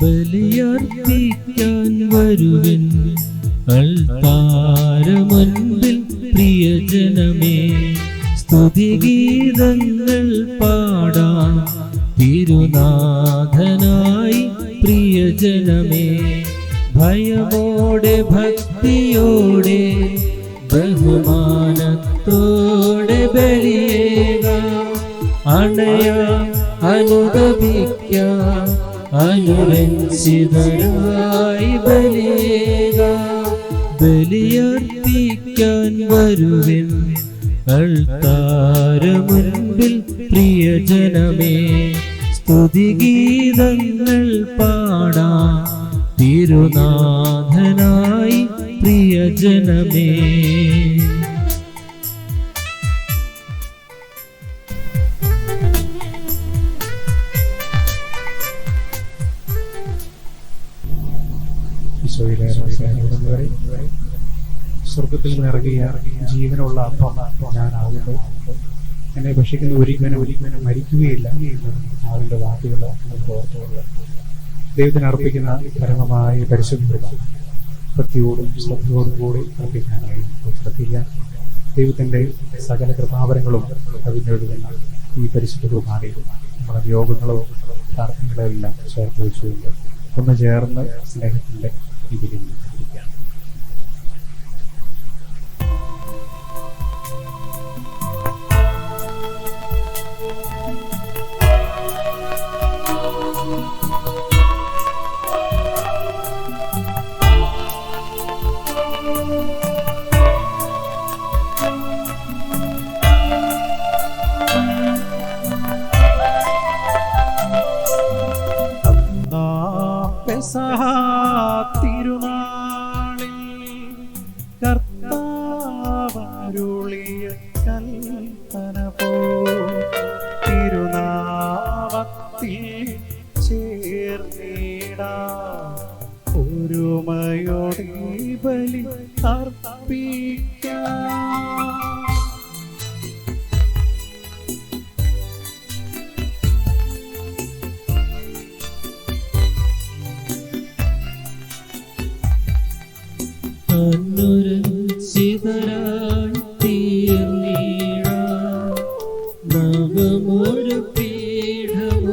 ബലിയർപ്പിക്കാൻ വരുവിൻ അൾത്താരമുൻപിൽ പ്രിയജനമേ, സ്തുതിഗീതങ്ങൾ പാടാം തിരുനാഥനായി പ്രിയജനമേ. ഭയമോടെ ഭക്തിയോടെ ബഹുമാനത്തോടെ ബലിയേകാം, അണയാം അനുദപിക്കാം അനുരഞ്ജിതരായി ബലിയേകാം. ബലിയർപ്പിക്കാൻ വരുവിൻ അൾത്താരമുൻപിൽ പ്രിയജനമേ, സ്തുതിഗീതങ്ങൾ പാടാം തിരുനാഥനായി പ്രിയജനമേ. സ്വർഗത്തിൽ നിന്നിറങ്ങിയ ജീവനുള്ള അപ്പം ഞാനാകുന്നു, എന്നെ ഭക്ഷിക്കുന്ന ഒരിക്കലും മരിക്കുകയില്ല അവന്റെ വാക്കുകൾ ഓർത്തുകൊള്ളുക. ദൈവത്തിന് അർപ്പിക്കുന്ന പരമമായ പരിശുദ്ധ ഭക്തിയോടും ശ്രദ്ധയോടും കൂടി അർപ്പിക്കാനായി ശ്രദ്ധിക്കാൻ ദൈവത്തിന്റെ സകല കൃപാവരങ്ങളും കവിഞ്ഞൊഴുകുന്ന ഈ പരിശുദ്ധ കുർബാനയിൽ നമ്മുടെ യോഗങ്ങളോ പ്രാർത്ഥനകളോ എല്ലാം ചേർത്ത് വെച്ചുകൊണ്ട് ഒന്ന് ചേർന്ന് സ്നേഹത്തിന്റെ ഇതിൽ ഇരിക്കാം. തിരുനാളിൽ കർത്താവരുളിയ കൽപ്പന പോ തിരുനാമത്തിൽ ചേർന്നിടാം, ഒരുമയോടെ ബലി അർപ്പിക്കാം. അനുരഞ്ജിതരായി തീർന്നിടാം, നവമൊരു പീഠമൊരുക്കിടാം,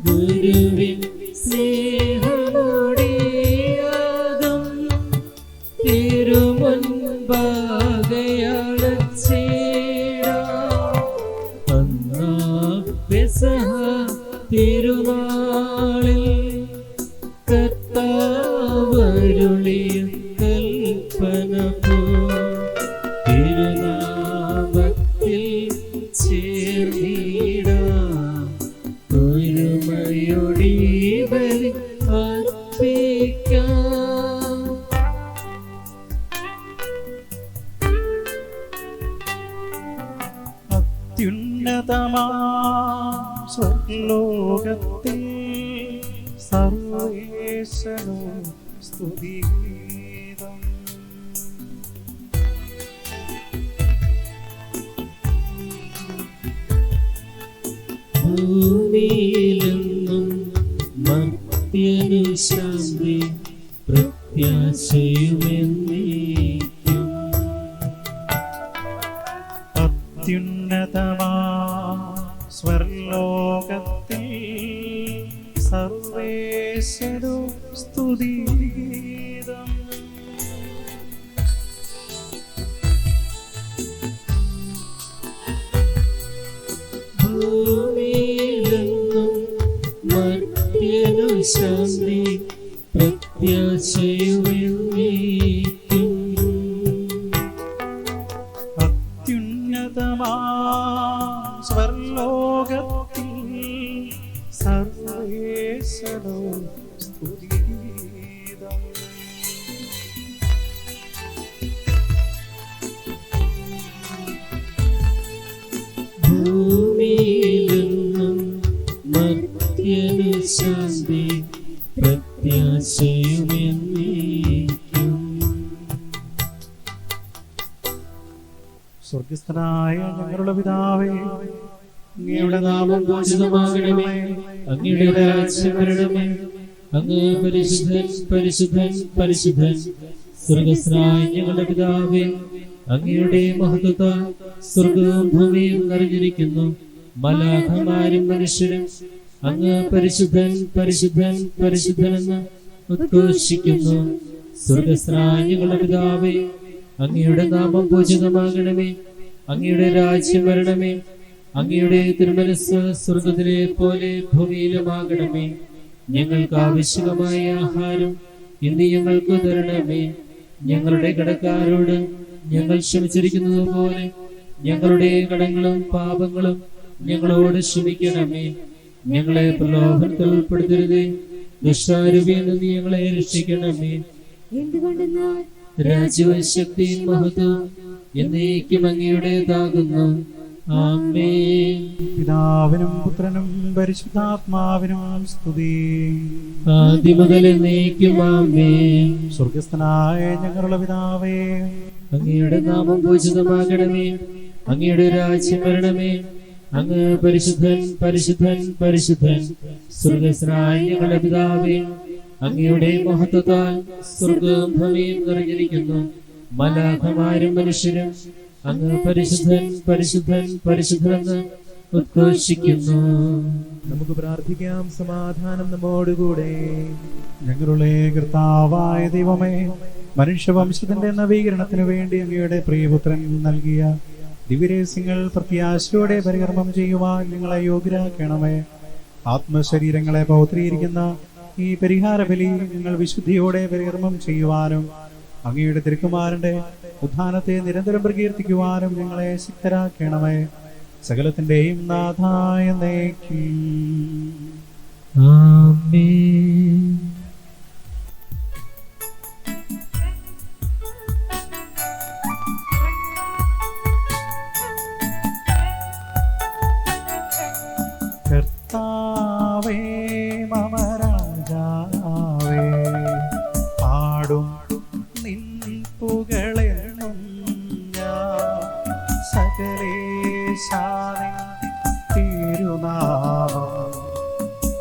ഗുരുവിൻ സ്നേഹമൊടിയാകും തിരുമുൻപാകയണച്ചിടാം. അന്നാ പെസഹ തിരുനാളിൽ കർത്താവരുളിയ കൽപ്പന പോ തിരുനാമത്തിൽ ചേർന്നിടാം, ഒരുമയോടെ ബലി അർപ്പിക്കാം. അത്യുന്നതമാം സ്വർലോകത്തിൽ സർവേശനു സ്തുതിഗീതം. ഭൂമിയിലെന്നും മർത്യനു ശാന്തി പ്രത്യാശയുമെന്നേക്കും. ശാന്തി പ്രത്യാശയുമെന്നേക്കും. അത്യുന്നതമാ സ്വർലോകത്തിൽ സർവേശ്വരോ സ്തുതിഗീതം. ഭൂമിയിലെന്നും മർത്യനു ശാന്തി പ്രത്യാശയുമെന്നേക്കും. സ്വർഗസ്ഥനായ ഞങ്ങളുടെ പിതാവേ, അങ്ങയുടെ നാമം പൂജിതമാകണമേ, അങ്ങയുടെ രാജ്യം വരണമേ, അങ്ങ് പരിശുദ്ധൻ പരിശുദ്ധൻ പരിശുദ്ധൻ. സ്വർഗസ്ഥനായ ഞങ്ങളുടെ പിതാവേ, അങ്ങയുടെ മഹത്വത്താൽ സ്വർഗവും ഭൂമിയും നിറഞ്ഞിരിക്കുന്നു. മലാഖമാരും മനുഷ്യരും അങ്ങ് പരിശുദ്ധൻ പരിശുദ്ധൻ പരിശുദ്ധനെന്ന് ഉദ്ഘോഷിക്കുന്നു. സ്വർഗസ്ഥനായ ഞങ്ങളുടെ പിതാവേ, അങ്ങയുടെ നാമം പൂജിതമാകണമേ, അങ്ങയുടെ രാജ്യം വരണമേ, അങ്ങയുടെ തിരുമനസ്സ് സ്വർഗത്തിലെ പോലെ ഭൂമിയിലുമാകണമേ. ഞങ്ങൾക്ക് ആവശ്യമായ ആഹാരം ഇന്ന് ഞങ്ങൾക്ക് തരണമേ. ഞങ്ങളുടെ കടക്കാരോട് ഞങ്ങൾ ക്ഷമിച്ചിരിക്കുന്നത് പോലെ ഞങ്ങളുടെ കടങ്ങളും പാപങ്ങളും ഞങ്ങളോട് ക്ഷമിക്കണമേ. ഞങ്ങളെ പ്രലോഭനത്തിൽ ഉൾപ്പെടുത്തരുതേ, ദുഷ്ടാരൂപിയിൽ നിന്ന് ഞങ്ങളെ രക്ഷിക്കണമേ. എന്തുകൊണ്ടെന്നാൽ രാജ്യവും ശക്തിയും മഹത്വവും എന്നേക്കും അങ്ങയുടേതാകുന്നു. ആമേൻ. പിതാവിനും പുത്രനും പരിശുദ്ധാത്മാവിനും സ്തുതി. ആദ്യം മുതൽ എന്നേക്കും ആമേൻ. സ്വർഗസ്ഥനായ ഞങ്ങളുടെ പിതാവേ, അങ്ങയുടെ നാമം പൂജിതമാകണമേ, അങ്ങയുടെ രാജ്യം വരണമേ, അങ്ങ് പരിശുദ്ധൻ പരിശുദ്ധൻ പരിശുദ്ധൻ. സ്വർഗസ്ഥനായ ഞങ്ങളുടെ പിതാവേ, അങ്ങയുടെ മഹത്വത്താൽ സ്വർഗവും ഭൂമിയും നിറഞ്ഞിരിക്കുന്നു. മലാഖമാരും മനുഷ്യരും അങ്ങ് പരിശുദ്ധൻ പരിശുദ്ധൻ പരിശുദ്ധനെന്ന് ഉദ്ഘോഷിക്കുന്നു. നമുക്ക് പ്രാർത്ഥിക്കാം. സമാധാനം നമ്മോടുകൂടെ. ഞങ്ങളുടെ കർത്താവായ ദൈവമേ, മനുഷ്യവംശത്തിന്റെ നവീകരണത്തിന് വേണ്ടി അങ്ങയുടെ പ്രിയപുത്രൻ നൽകിയ ദിവ്യരഹസ്യങ്ങൾ പ്രത്യാശയോടെ പരികർമ്മം ചെയ്യുവാൻ നിങ്ങളെ യോഗ്യരാക്കണമേ. ആത്മശരീരങ്ങളെ പൗത്രീകരിക്കുന്ന ഈ പരിഹാര ബലി നിങ്ങൾ വിശുദ്ധിയോടെ പരികർമ്മം ചെയ്യുവാനും അങ്ങയുടെ തിരുക്കുമാരന്റെ ഉത്ഥാനത്തെ നിരന്തരം പ്രകീർത്തിക്കുവാനും ഞങ്ങളെ ശക്തരാക്കണമേ. സകലത്തിന്റെയും നാഥായ എന്നേക്കും. ആമേൻ. കർത്താവേ മമ രാജാവേ, പാടും നിൻ പുകളെന്നും ഞാൻ. സകലേശാനിൻ തിരുനാമം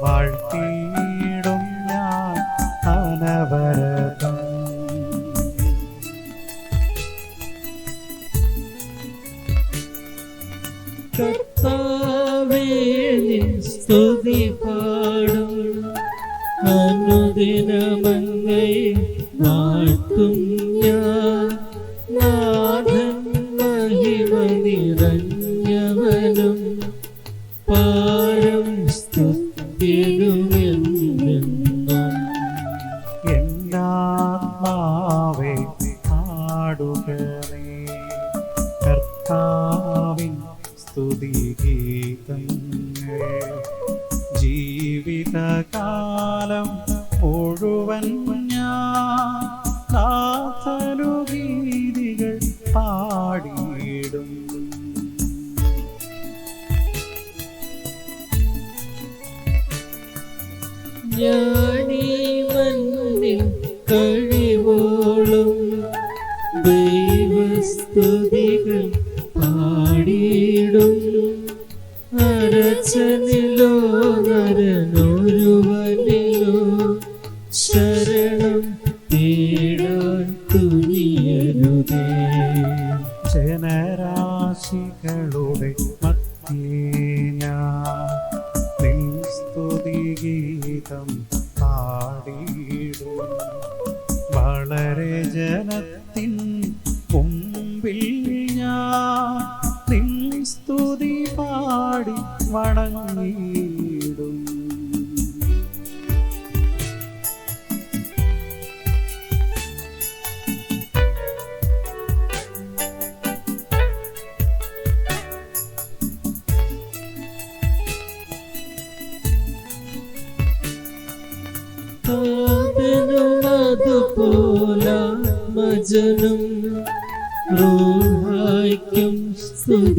വാഴ്ത്തിയിടും ഞാൻ അനവരതം. കർത്താവേ, നിൻ സ്തുതി പാടും, അനുദിനമങ്ങയെ വാഴ്ത്തും ഞാൻ. നാഥൻ മഹിമ നിറഞ്ഞവനും പാരം സ്തുത്യനുമെന്നും. എന്നാത്മാവേ പാടുക നീ കർത്താവിൻ സ്തുതിഗീതങ്ങൾ. ജീവിതകാലം മുഴുവൻ ഞാൻ നാഥനു ഗീതികൾ പാടിയിടും. ഞാനീ മണ്ണിൽ കഴിവോളും ദൈവസ്തുതികൾ പാടിയിടും. അരച്ചനിലോ നരനൊരുവനിലോ ശരണം തേടാൻ തുനിയരുതേ. ജനരാശികളുടെ മധ്യേ ഞാൻ നിൻ സ്തുതിഗീതം പാടിയിടും. വളരെ ജനത്തിൻ മുമ്പിൽ ഞാൻ നിൻ സ്തുതി പാടി വണങ്ങിയിടും. വചനം റൂഹായ്ക്കും സ്തുതിയെന്നേക്കും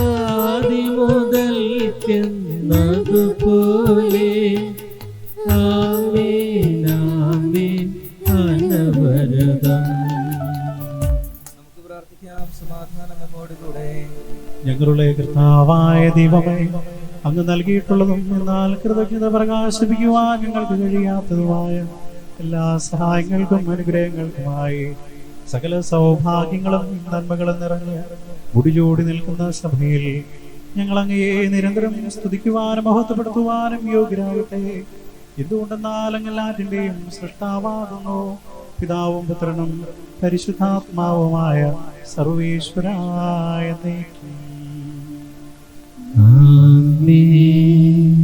ആദിമുതൽക്കെന്നതുപോലെ ആമേൻ ആമേൻ അനവരതം. നമുക്ക് പ്രാർത്ഥിക്കാം. സമാധാനം നമ്മോടുകൂടെ. ഞങ്ങളുടെ കർത്താവായ ദൈവമേ, അങ്ങ് നൽകിയിട്ടുള്ളതും എന്നാൽ കൃതജ്ഞത പ്രകാശിപ്പിക്കുവാൻ ഞങ്ങൾക്ക് കഴിയാത്തതുമായ എല്ലാ സഹായങ്ങൾക്കും അനുഗ്രഹങ്ങൾക്കുമായി സകല സൗഭാഗ്യങ്ങളും നന്മകളും നിറഞ്ഞ് മുടിചൂടി നിൽക്കുന്ന സഭയിൽ ഞങ്ങൾ അങ്ങയെ നിരന്തരം സ്തുതിക്കുവാനും മഹത്വപ്പെടുത്തുവാനും യോഗ്യരാകട്ടെ. എന്തുകൊണ്ടെന്നാൽ അങ്ങെല്ലാറ്റിൻ്റെയും സൃഷ്ടാവാകുന്നു, പിതാവും പുത്രനും പരിശുദ്ധാത്മാവുമായ സർവേശ്വരായ ദൈവം. ആമേൻ.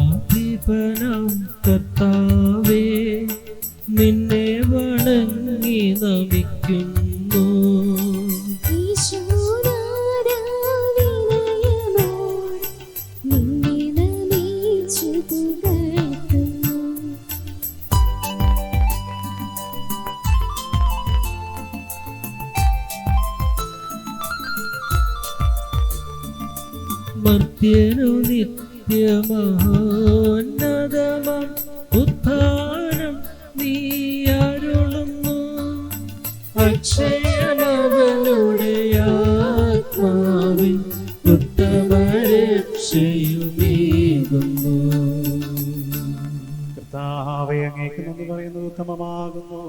സർവാധിപനാം കർത്താവേ, നിന്നെ വണങ്ങി നമിക്കുന്നു. മർത്യനു നിത്യമഹോന്നതമം ഉത്ഥാനം നീ അരുളുന്നു. അക്ഷയമവനുടെ ആത്മാവിൻ ഉത്തമരക്ഷയുമേകുന്നു. കർത്താവേ, അങ്ങേക്ക് നന്ദി പറയുന്നത് ഉത്തമമാകുന്നു.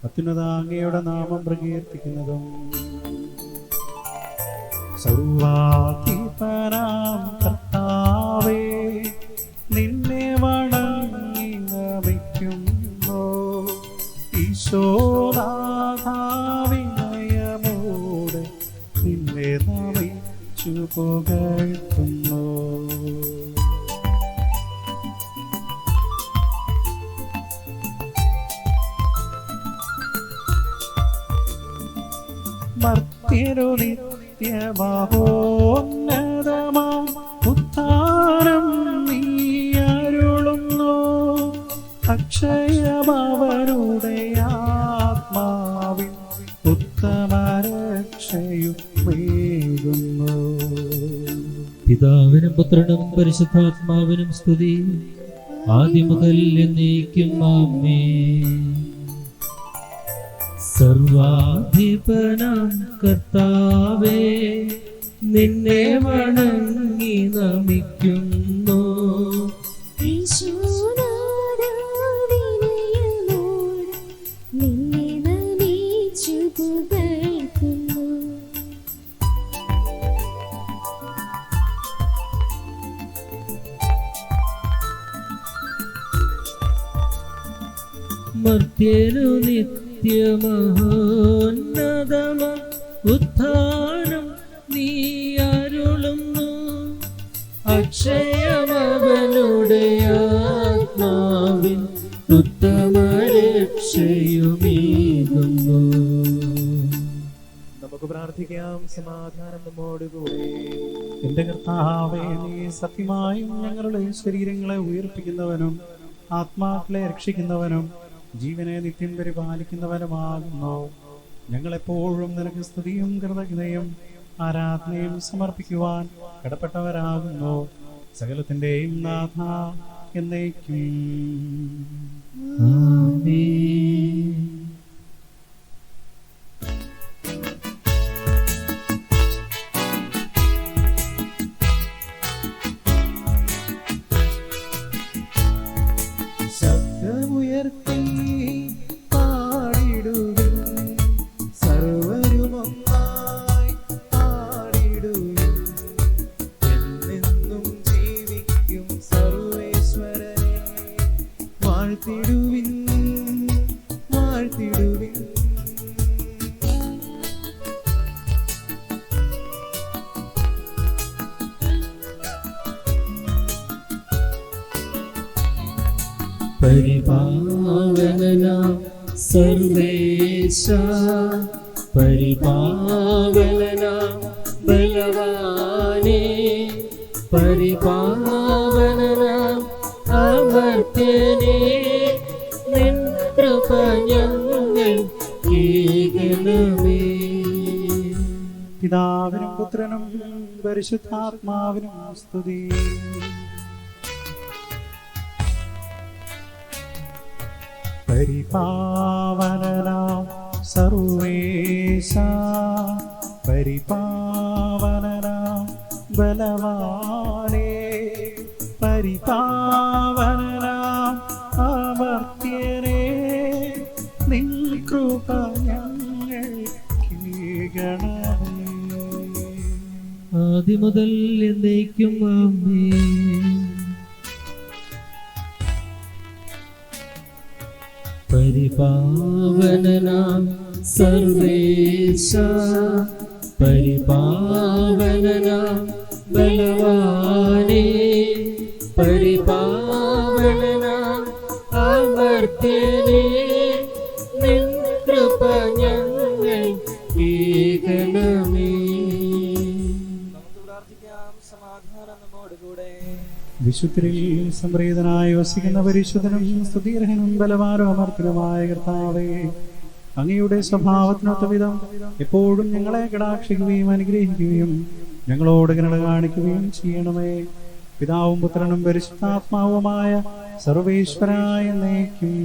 അത്യുന്നത അങ്ങയുടെ നാമം പ്രകീർത്തിക്കുന്നതും. സർവാധിപനാം കർത്താവേ, നിന്നെ വണങ്ങി നമിക്കുന്നു. ഈശോനാഥാവിനയമോടെ നിന്നെ നമിച്ചു പുകഴ്ത്തുന്നു. മർത്യനു നിത്യമഹോന്നതമാം ഉത്ഥാനം നീ അരുളുന്നു. അക്ഷയമവരുടെ ആത്മാവിൻ ഉത്തമരക്ഷയുമേകുന്നു. പിതാവിനും പുത്രനും പരിശുദ്ധാത്മാവിനും സ്തുതി, ആദ്യം മുതൽ എന്നേക്കും ആമേൻ. സർവാധിപനാം കർത്താവേ, നിന്നെ വണങ്ങി നമിക്കുന്നു. മർത്യനു നിത്യമഹോന്നതമം ഉത്ഥാനം നീ അരുളുന്നു. അക്ഷയമവനുടെ ആത്മാവിൻ ഉത്തമരക്ഷയുമേകുന്നു. നമുക്ക് പ്രാർത്ഥിക്കാം. സമാധാനം നമ്മോടുകൂടെ. എന്റെ കർത്താവേ, നീ സത്യമായും ഞങ്ങളുടെ ശരീരങ്ങളെ ഉയർപ്പിക്കുന്നവനും ആത്മാക്കളെ രക്ഷിക്കുന്നവനും ജീവനെ നിത്യം പരിപാലിക്കുന്നവനുമാകുന്നു. ഞങ്ങളെപ്പോഴും നിനക്ക് സ്തുതിയും കൃതജ്ഞതയും ആരാധനയും സമർപ്പിക്കുവാൻ കടപ്പെട്ടവരാകുന്നു. സകലത്തിന്റെയും നാഥ എന്നേക്കും ആമേൻ. ശബ്ദമുയർത്തി പാടിടുവിൻ, സർവരുമൊന്നായി പാടിടുവിൻ. എന്നെന്നും ജീവിക്കും സർവേശ്വരനെ വാഴ്ത്തിടുവിൻ, വാഴ്ത്തിടുവിൻ. പരിപാവനനാം സർവേശ പരിപാവനനാം ബലവാനേ പരിപാവനനാം അമർത്യനേ നിൻ കൃപ ഞങ്ങൾ കേൾക്കണമേ. പിതാവിനും പുത്രനും പരിശുദ്ധാത്മാവിനും സ്തുതി. പരിപാവനനാം സർവേശ പരിപാവനനാം ബലവാനേ പരിപാവനനാം അമർത്യനേ നിൻ കൃപ ഞങ്ങൾ കേൾക്കണമേ. ആദിമുതൽ എന്നേക്കും ആമേൻ. പരിപാവനനാം സർവേശ പരിപാവനനാം ബലവാനേ പരിപാവനനാം അമർത്യനേ നിൻ കൃപ ഞങ്ങൾ കേൾക്കണമേ. വിശുദ്ധരിൽ സംപ്രീതനായി വസിക്കുന്ന പരിശുദ്ധനും സ്തുതിർഹനും ബലവാനും അമർത്തനുമായ കർത്താവേ, അങ്ങയുടെ സ്വഭാവത്തിനൊത്ത വിധം എപ്പോഴും ഞങ്ങളെ കടാക്ഷിക്കുകയും അനുഗ്രഹിക്കുകയും ഞങ്ങളോട് കരുണ കാണിക്കുകയും ചെയ്യണമേ. പിതാവും പുത്രനും പരിശുദ്ധാത്മാവുമായ സർവേശ്വരായ എന്നേക്കും.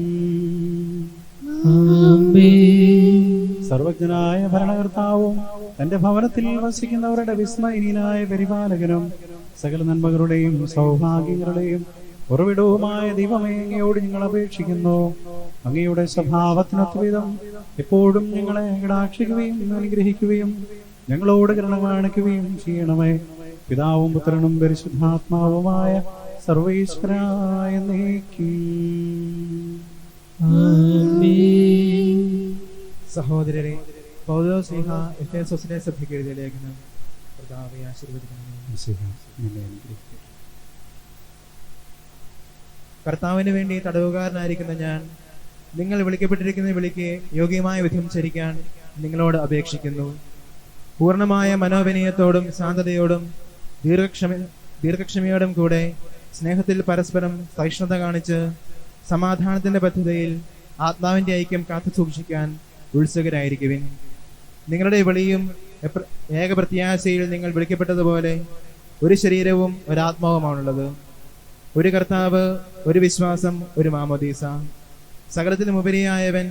സർവജ്ഞനായ ഭരണകർത്താവും തന്റെ ഭവനത്തിൽ വസിക്കുന്നവരുടെ വിസ്മയനീയനായ പരിപാലകനും സകല നന്മകളുടെയും സൗഭാഗ്യങ്ങളുടെയും ഉറവിടവുമായ ദൈവമേ, അങ്ങയോട് ഞങ്ങൾ അപേക്ഷിക്കുന്നു. അങ്ങയുടെ സ്വഭാവത്തിനൊത്ത വിധം എപ്പോഴും ഞങ്ങളെ കടാക്ഷിക്കുകയും അനുഗ്രഹിക്കുകയും ഞങ്ങളോട് കരുണ കാണിക്കുകയും ചെയ്യണമേ. പിതാവും പുത്രനും പരിശുദ്ധാത്മാവുമായ സർവേശ്വരായ എന്നേക്കും. സഹോദരരെ, പൗലോസ്ലീഹ എഫേസോസിലെ സഭയ്ക്ക് എഴുതിയ ലേഖനം. കർത്താവേ ആശീർവദിക്കണമേ. കർത്താവിന് വേണ്ടി തടവുകാരനായിരിക്കുന്ന ഞാൻ നിങ്ങൾ വിളിക്കപ്പെട്ടിരിക്കുന്ന വിളിക്ക് യോഗ്യമായ വിധം ചരിക്കാൻ നിങ്ങളോട് അപേക്ഷിക്കുന്നു. പൂർണ്ണമായ മനോവിനയത്തോടും ശാന്തതയോടും ദീർഘക്ഷമയോടും കൂടെ സ്നേഹത്തിൽ പരസ്പരം സഹിഷ്ണുത കാണിച്ച് സമാധാനത്തിന്റെ പദ്ധതിയിൽ ആത്മാവിന്റെ ഐക്യം കാത്തു സൂക്ഷിക്കാൻ ഉത്സുകരായിരിക്കുവിൻ. നിങ്ങളുടെ വിളിയും ഏകപ്രത്യാശയിൽ നിങ്ങൾ വിളിക്കപ്പെട്ടതുപോലെ ഒരു ശരീരവും ഒരാത്മാവുമാണുള്ളത്. ഒരു കർത്താവ്, ഒരു വിശ്വാസം, ഒരു മാമോദീസ. സകലത്തിലും ഉപരിയായവൻ,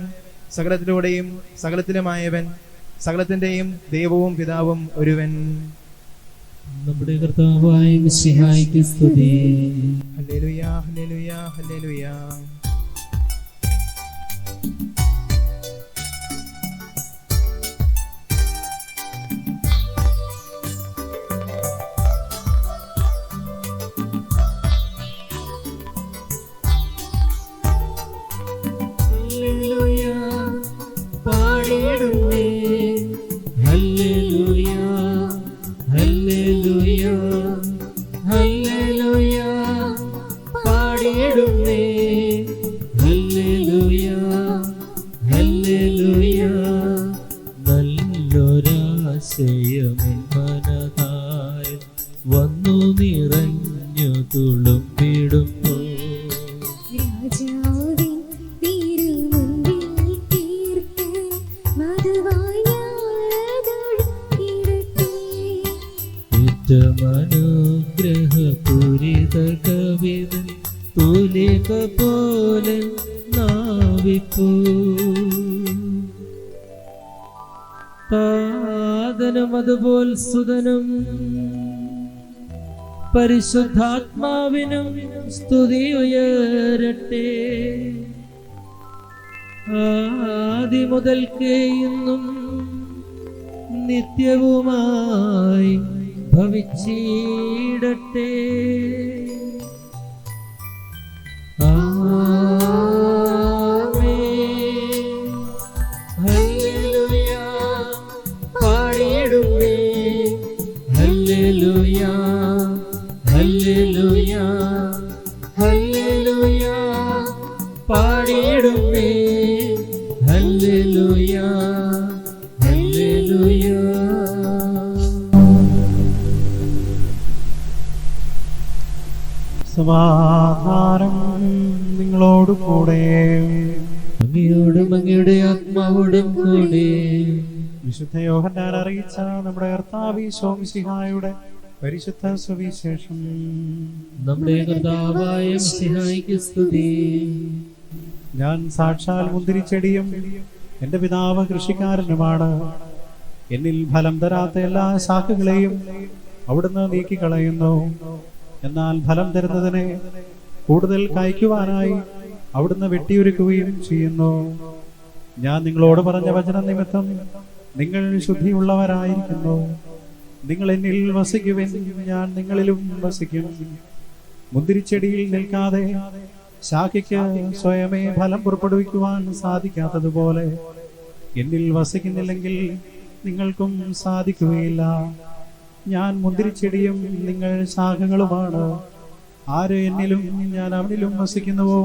സകലത്തിലൂടെയും സകലത്തിലുമായവൻ, സകലത്തിന്റെയും ദൈവവും പിതാവും ഒരുവൻ. നമ്മുടെ കർത്താവായ മിശിഹായ്ക്ക് സ്തുതി. ഹല്ലേലൂയ, ഹല്ലേലൂയ, ഹല്ലേലൂയ. പാടിയിടുന്നേ ഹല്ലേലൂയ, ഹല്ലേലൂയ, ഹല്ലേലൂയ. പാടിയിടുന്നേ ഹല്ലേലൂയ, ഹല്ലേലൂയ. നല്ലൊരാശയമെൻ മനതാരിൽ വന്നു നിറഞ്ഞു തുളുമ്പിടുന്നു. രാജാവിൻ തിരുമുൻപിൽ തീർത്ത് മധുവായി ഞാനതൊഴുക്കിടട്ടെ. ഏറ്റമനുഗ്രഹപൂരിത കവിത തൂലിക പോലെ നാവിപ്പൂ. താതനും അതുപോൽ സുതനും പരിശുദ്ധാത്മാവിനും സ്തുതി ഉയരട്ടെ. ആദിമുതൽക്കേ ഇന്നും നിത്യവുമായി ഭവിച്ചിടട്ടെ. ആമേൻ. ഹല്ലേലൂയ. പാടിയിടുന്നേ ഹല്ലേലൂയ, ഹല്ലേലൂയ, ഹല്ലേലൂയ, പാടുന്നേ ഹല്ലേലൂയ ഹല്ലേലൂയ. സമാധാനം നിങ്ങളോട് കൂടെ. അങ്ങയോടും അങ്ങയുടെ ആത്മാവോടും കൂടെ. വിശുദ്ധ യോഹന്നാൻ അറിയിച്ച നമ്മുടെ കർത്താവ് ഈശോ മിശിഹായുടെ പരിശുദ്ധ സുവിശേഷം. നമ്മുടെ കർത്താവായ മിശിഹായ്ക്ക് സ്തുതി. ഞാൻ സാക്ഷാൽ മുന്തിരിച്ചെടിയും എന്റെ പിതാവ് കൃഷിക്കാരനുമാണ്. എന്നിൽ ഫലം തരാത്ത എല്ലാ ശാഖകളെയും അവിടുന്ന് നീക്കിക്കളയുന്നു. എന്നാൽ ഫലം തരുന്നതിനെ കൂടുതൽ കായ്ക്കുവാനായി അവിടുന്ന് വെട്ടിയൊരുക്കുകയും ചെയ്യുന്നു. ഞാൻ നിങ്ങളോട് പറഞ്ഞ വചന നിമിത്തം നിങ്ങൾ ശുദ്ധിയുള്ളവരായിരിക്കുന്നു. നിങ്ങൾ എന്നിൽ വസിക്കുവിൻ, ഞാൻ നിങ്ങളിലും വസിക്കും. മുന്തിരിച്ചെടിയിൽ നിൽക്കാതെ ശാഖയ്ക്ക് സ്വയമേ ഫലം പുറപ്പെടുവിക്കുവാൻ സാധിക്കാത്തതുപോലെ എന്നിൽ വസിക്കുന്നില്ലെങ്കിൽ നിങ്ങൾക്കും സാധിക്കുകയില്ല. ഞാൻ മുന്തിരിച്ചെടിയും നിങ്ങൾ ശാഖകളുമാണ്. ആര് എന്നിലും ഞാൻ അവനിലും വസിക്കുന്നുവോ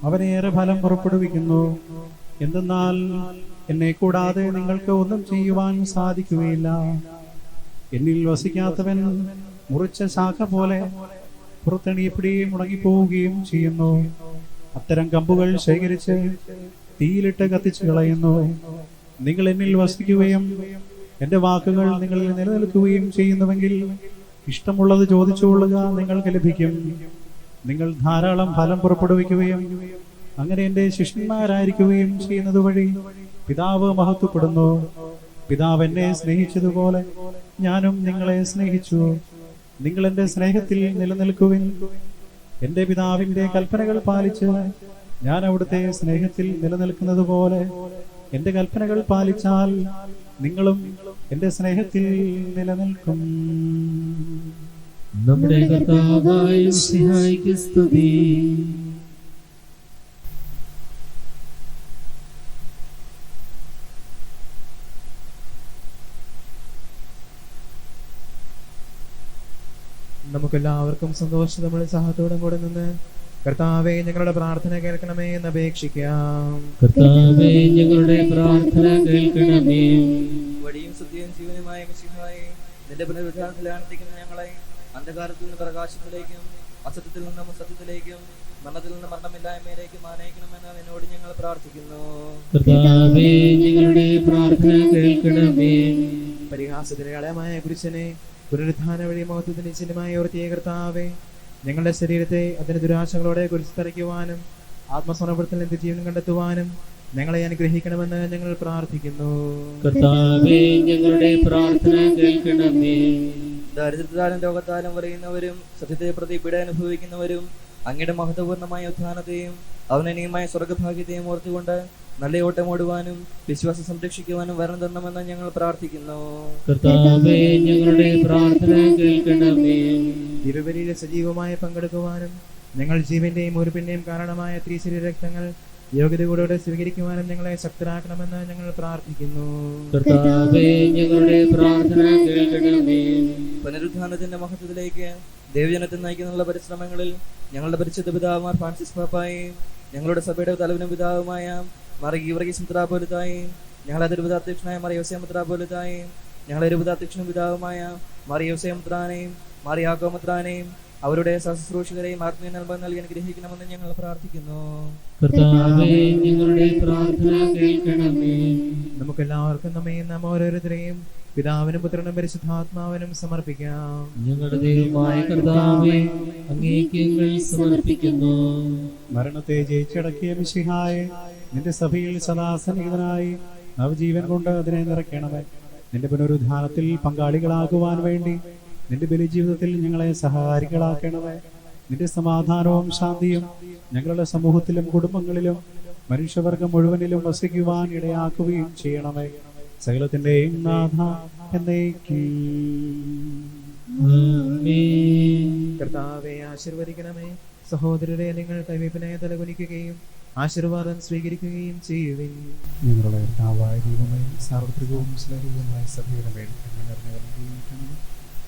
അവനേറെ ഫലം പുറപ്പെടുവിക്കുന്നു. എന്തെന്നാൽ എന്നെ കൂടാതെ നിങ്ങൾക്ക് ഒന്നും ചെയ്യുവാൻ സാധിക്കുകയില്ല. എന്നിൽ വസിക്കാത്തവൻ മുറിച്ച ശാഖ പോലെ പുറത്തെണിയപ്പെടുകയും മുടങ്ങിപ്പോവുകയും ചെയ്യുന്നു. അത്തരം കമ്പുകൾ ശേഖരിച്ച് തീയിലിട്ട് കത്തിച്ചു കളയുന്നു. നിങ്ങൾ എന്നിൽ വസിക്കുകയും എന്റെ വാക്കുകൾ നിങ്ങളിൽ നിലനിൽക്കുകയും ചെയ്യുന്നുവെങ്കിൽ ഇഷ്ടമുള്ളത് ചോദിച്ചുകൊള്ളുക, നിങ്ങൾക്ക് ലഭിക്കും. നിങ്ങൾ ധാരാളം ഫലം പുറപ്പെടുവിക്കുകയും അങ്ങനെ എന്റെ ശിഷ്യന്മാരായിരിക്കുകയും ചെയ്യുന്നത് വഴി പിതാവ് മഹത്വപ്പെടുന്നു. പിതാവ് എന്നെ സ്നേഹിച്ചതുപോലെ ഞാനും നിങ്ങളെ സ്നേഹിച്ചു. നിങ്ങൾ എന്റെ സ്നേഹത്തിൽ നിലനിൽക്കുവിൻ. എന്റെ പിതാവിന്റെ കൽപ്പനകൾ പാലിച്ച് ഞാൻ അവിടുത്തെ സ്നേഹത്തിൽ നിലനിൽക്കുന്നത് പോലെ എന്റെ കൽപ്പനകൾ പാലിച്ചാൽ നിങ്ങളും എന്റെ സ്നേഹത്തിൽ നിലനിൽക്കും. നമ്മുടെ കർത്താവായ മിശിഹായ്ക്ക് സ്തുതി. നമുക്കെല്ലാവർക്കും സന്തോഷത്തോടെ സഹത്തോടെ കൂടെ നിന്ന് കർത്താവേ ഞങ്ങളുടെ പ്രാർത്ഥന കേൾക്കണമേ എന്ന് അപേക്ഷിക്കാം. കർത്താവേ ഞങ്ങളുടെ പ്രാർത്ഥന കേൾക്കണമേ. വഴിയും സത്യവും ജീവനുമായ മിശിഹായേ, നിന്റെ പുനരുദ്ധാനത്തിൽ ആനന്ദിക്കുന്ന ഞങ്ങളെ അന്ധകാരത്തിൽ നിന്ന് പ്രകാശത്തിലേക്കും അസത്യത്തിൽ നിന്നും സത്യത്തിലേക്കും മരണത്തിൽ നിന്ന് മരണമില്ലായ്മയിലേക്കും ആനയിക്കണമെന്ന് എന്നോട് ഞങ്ങൾ പ്രാർത്ഥിക്കുന്നു. കർത്താവേ ഞങ്ങളുടെ പ്രാർത്ഥന കേൾക്കണമേ. പരിഹാസത്തിന് അടയമായ കുരിശനെ പുനരുദ്ധാന വഴി മഹത്വത്തിന് ചിഹ്നമായി ഉയർത്തിയ കർത്താവേ, ഞങ്ങളുടെ ശരീരത്തെ അതിന്റെ ദുരാശകളോടെ കുരിശ് തറയ്ക്കുവാനും ആത്മസമർപ്പണത്തിൽ എന്ത് ജീവൻ കണ്ടെത്തുവാനും ഞങ്ങളെ അനുഗ്രഹിക്കണമെന്ന് ഞങ്ങൾ പ്രാർത്ഥിക്കുന്നു. കർത്താവേ ഞങ്ങളുടെ പ്രാർത്ഥന കേൾക്കണമേ. ദാരിദ്ര്യത്താലും രോഗത്താലും വലയുന്നവരും സത്യത്തെ പ്രതി പീഡ അനുഭവിക്കുന്നവരും അങ്ങയുടെ മഹത്വപൂർണ്ണമായ ഉത്ഥാനത്തെയും അവനനീയമായ സ്വർഗഭാഗ്യത്തെയും ഓർത്തുകൊണ്ട് നല്ല ഓട്ടമോടുവാനും വിശ്വാസം സംരക്ഷിക്കുവാനും വരണം തരണമെന്ന് ഞങ്ങൾ പ്രാർത്ഥിക്കുന്നു. കർത്താവേ ഞങ്ങളുടെ പ്രാർത്ഥന കേൾക്കണമേ. തിരുബലിയിൽ സജീവമായി പങ്കെടുക്കുവാനും ഞങ്ങൾ ജീവന്റെയും ഉരുപ്പിന്റെയും കാരണമായ ത്രിശരീര രക്തങ്ങൾ യോഗ്യതയോടെ സ്വീകരിക്കുവാനും ഞങ്ങളെ ശക്തരാക്കണമെന്ന് ഞങ്ങൾ പ്രാർത്ഥിക്കുന്നു. കർത്താവേ ഞങ്ങളുടെ പ്രാർത്ഥന കേൾക്കണമേ. പുനരുദ്ധാനത്തിന്റെ മഹത്വത്തിലേക്ക് ദൈവജനത്തെ നയിക്കാനുള്ള പരിശ്രമങ്ങളിൽ ഞങ്ങളുടെ പരിശുദ്ധ പിതാവുമാർ ഫ്രാൻസിസ് പാപ്പായും ഞങ്ങളുടെ സഭയുടെ തലവനും പിതാവുമായ ഗീവർഗീസ് മെത്രാപ്പോലീത്തായും ഞങ്ങളെ തിരുപതാധ്യക്ഷനായ യോസേഫ് മെത്രാപ്പോലീത്തായും ഞങ്ങളെ തിരുപതാധ്യക്ഷനും പിതാവുമായ യോസേഫ് മെത്രാനെയും യാക്കോബ് മെത്രാനെയും അവരുടെ സഹശുശ്രൂഷകരെയും ആത്മീയ നൽകാൻ നൽകി അനുഗ്രഹിക്കണമെന്ന് ഞങ്ങൾ പ്രാർത്ഥിക്കുന്നു. കർത്താവേ ഞങ്ങളുടെ പ്രാർത്ഥന കേൾക്കണമേ. നമുക്കെല്ലാവർക്കും നാം ഓരോരുത്തരെയും പിതാവിനും പുത്രനും പരിശുദ്ധാത്മാവിനും സമർപ്പിക്കാം. ഞങ്ങളുടെ ദൈവമായ കർത്താവേ അങ്ങേക്ക് ഞങ്ങൾ സമർപ്പിക്കുന്നു. മരണത്തെ ജയിച്ചടക്കിയ മിശിഹായെ, നിന്റെ സഭയിൽ സദാ സന്നിഹിതനായി നവജീവൻ കൊണ്ട് അതിനെ നിറയ്ക്കണമേ. നിന്റെ പുനരുദ്ധാനത്തിൽ പങ്കാളികളാകുവാൻ വേണ്ടി നിന്റെ ബലിജീവിതത്തിൽ ഞങ്ങളെ സഹായികളാക്കണമേ. നിന്റെ സമാധാനവും ശാന്തിയും ഞങ്ങളുടെ സമൂഹത്തിലും കുടുംബങ്ങളിലും മനുഷ്യവർഗം മുഴുവനിലും വസിക്കുവാൻ ഇടയാക്കുകയും ചെയ്യണമേ. സകലത്തിന്റെയും നാഥ എന്നേക്കും. ആമേൻ. കർത്താവെ ആശീർവദിക്കണമേ. സഹോദരരെ, നിങ്ങൾ കൈവയ്പിനായി തലകുനിക്കുകയും ആശീർവാദം സ്വീകരിക്കുകയും ചെയ്യുവിൻ. ഞങ്ങളുടെ കർത്താവായ ദൈവമേ, സാർവത്രികവും സ്നേഹവുമായ സഭയുടെ മേൽ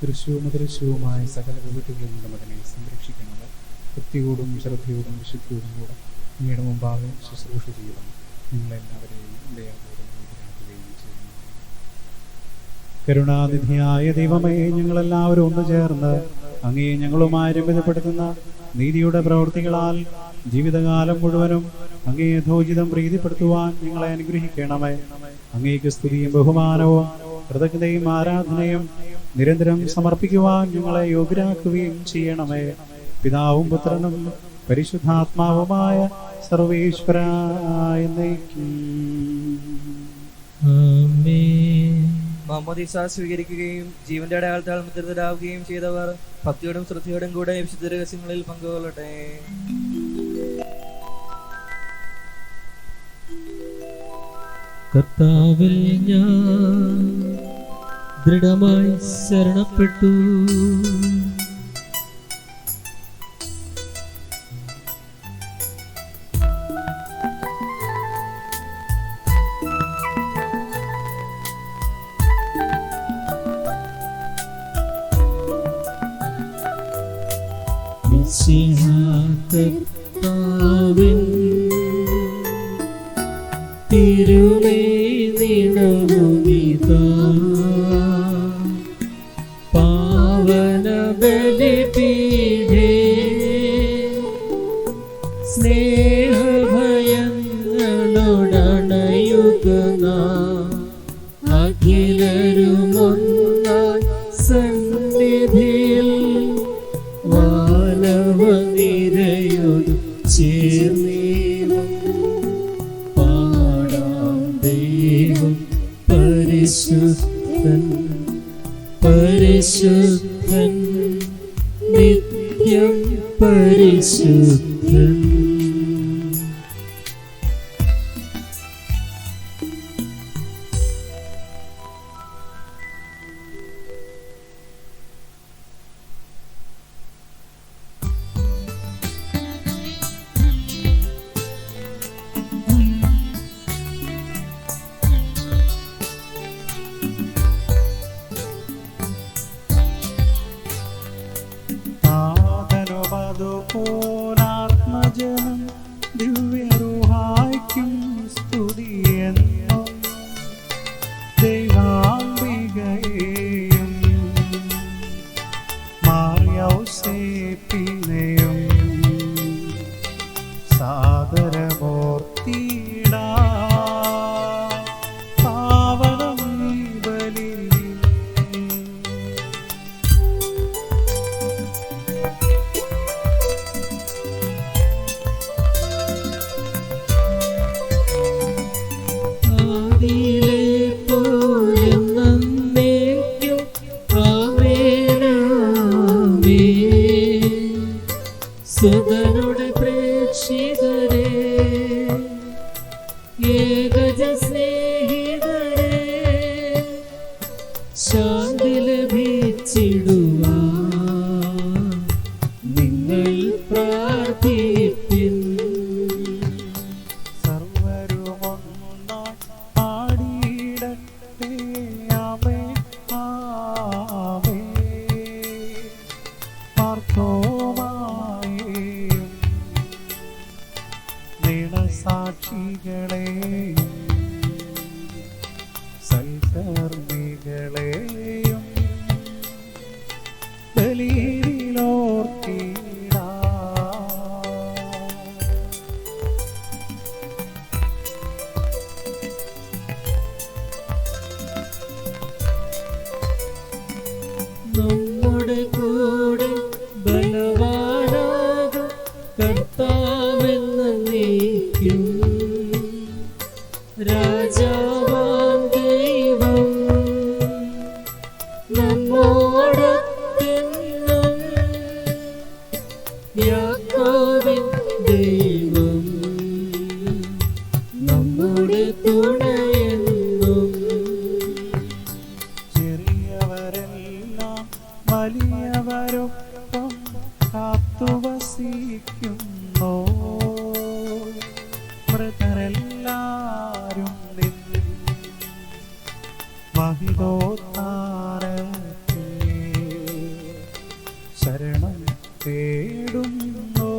ദൃശ്യവും അദൃശ്യവുമായ സകല വിപത്തുകളിൽ നിന്നും അതിനെ സംരക്ഷിക്കണമേ. ഭക്തിയോടും ശ്രദ്ധയോടും വിശുദ്ധിയോടും കൂടെ അങ്ങയുടെ മുമ്പാകെ ശുശ്രൂഷ ചെയ്യണം. നിങ്ങളെല്ലാവരെയും ദയാപൂർവ്വം അനുഗ്രഹിക്കുകയും ചെയ്യുന്നു. കരുണാനിധിയായ ദൈവമേ, ഞങ്ങളെല്ലാവരും ഒന്നു ചേർന്ന് അങ്ങേ ഞങ്ങളുമായി രമ്യതപ്പെടുത്തുന്ന നീതിയുടെ പ്രവൃത്തികളാൽ ജീവിതകാലം മുഴുവനും അങ്ങേ യഥോചിതം പ്രീതിപ്പെടുത്തുവാൻ ഞങ്ങളെ അനുഗ്രഹിക്കണമേ. അങ്ങേക്ക് സ്തുതിയും ബഹുമാനവും കൃതജ്ഞതയും ആരാധനയും നിരന്തരം സമർപ്പിക്കുവാൻ ഞങ്ങളെ യോഗ്യരാക്കുകയും ചെയ്യണമേ. പിതാവും പുത്രനും പരിശുദ്ധാത്മാവുമായ സർവേശ്വരായ എന്നേക്കും. മാമോദീസ സ്വീകരിക്കുകയും ജീവന്റെ അടയാളത്താൽ മുദ്രിതരാവുകയും ചെയ്തവർ ഭക്തിയോടും ശ്രദ്ധയോടും കൂടെ വിശുദ്ധ രഹസ്യങ്ങളിൽ പങ്കുകൊള്ളട്ടെ. കർത്താവിൽ ഞാൻ ദൃഢമായി ശരണപ്പെട്ടു. കർത്താവിൻ തിരുമേനിടവുമിതാ പാവന ബലിപീഠേ സ്നേഹഭയങ്ങളോടണയുക നാം അഖിലരുമൊന്നായി സന്നിധിയിൽ വാനവനിരയോട് ചേർന്നീവം പാടാം. ദൈവം പരിശുദ്ധൻ പരിശുദ്ധൻ നിത്യം പരിശുദ്ധൻ. ആത്മജനം ദിവ്യരൂഹായ്ക്കും സ്തുതിയെന്നും ദൈവാംബികയെയും മാർയൗസേപ്പിനെയും സാദരമൂർത്തിയിടാ പാവനം ബലി. സുതനുടെ പ്രേക്ഷിതരെ ഏകജ സ്നേഹിതരെ ശാന്തി ലഭിച്ചിടുവാൻ നിങ്ങൾ പ്രാർത്ഥിപ്പിൻ. സർവരുമൊന്നായി പാടിയിടട്ടെ ആമേൻ ആമേൻ. പാർത്തോമായെയും സാക്ഷികളെയും സൽക്കർമ്മികളെയും ബലിയിലോർത്തിടാ. നമ്മുടെ കൂടെ ബലവാനാകും കർത്താവെന്നേക്കും രാജാവാം ദൈവം നമ്മോടൊത്തെന്നും യാക്കോബിൻ ദൈവം നമ്മുടെ തുണയെന്നും. ചെറിയവരെല്ലാം വലിയവരൊപ്പം കാത്തുവസിക്കുന്നു. മൃതരെല്ലാരും നിൻ മഹിതോദ്ധാരത്തിൽ ശരണം തേടുന്നു.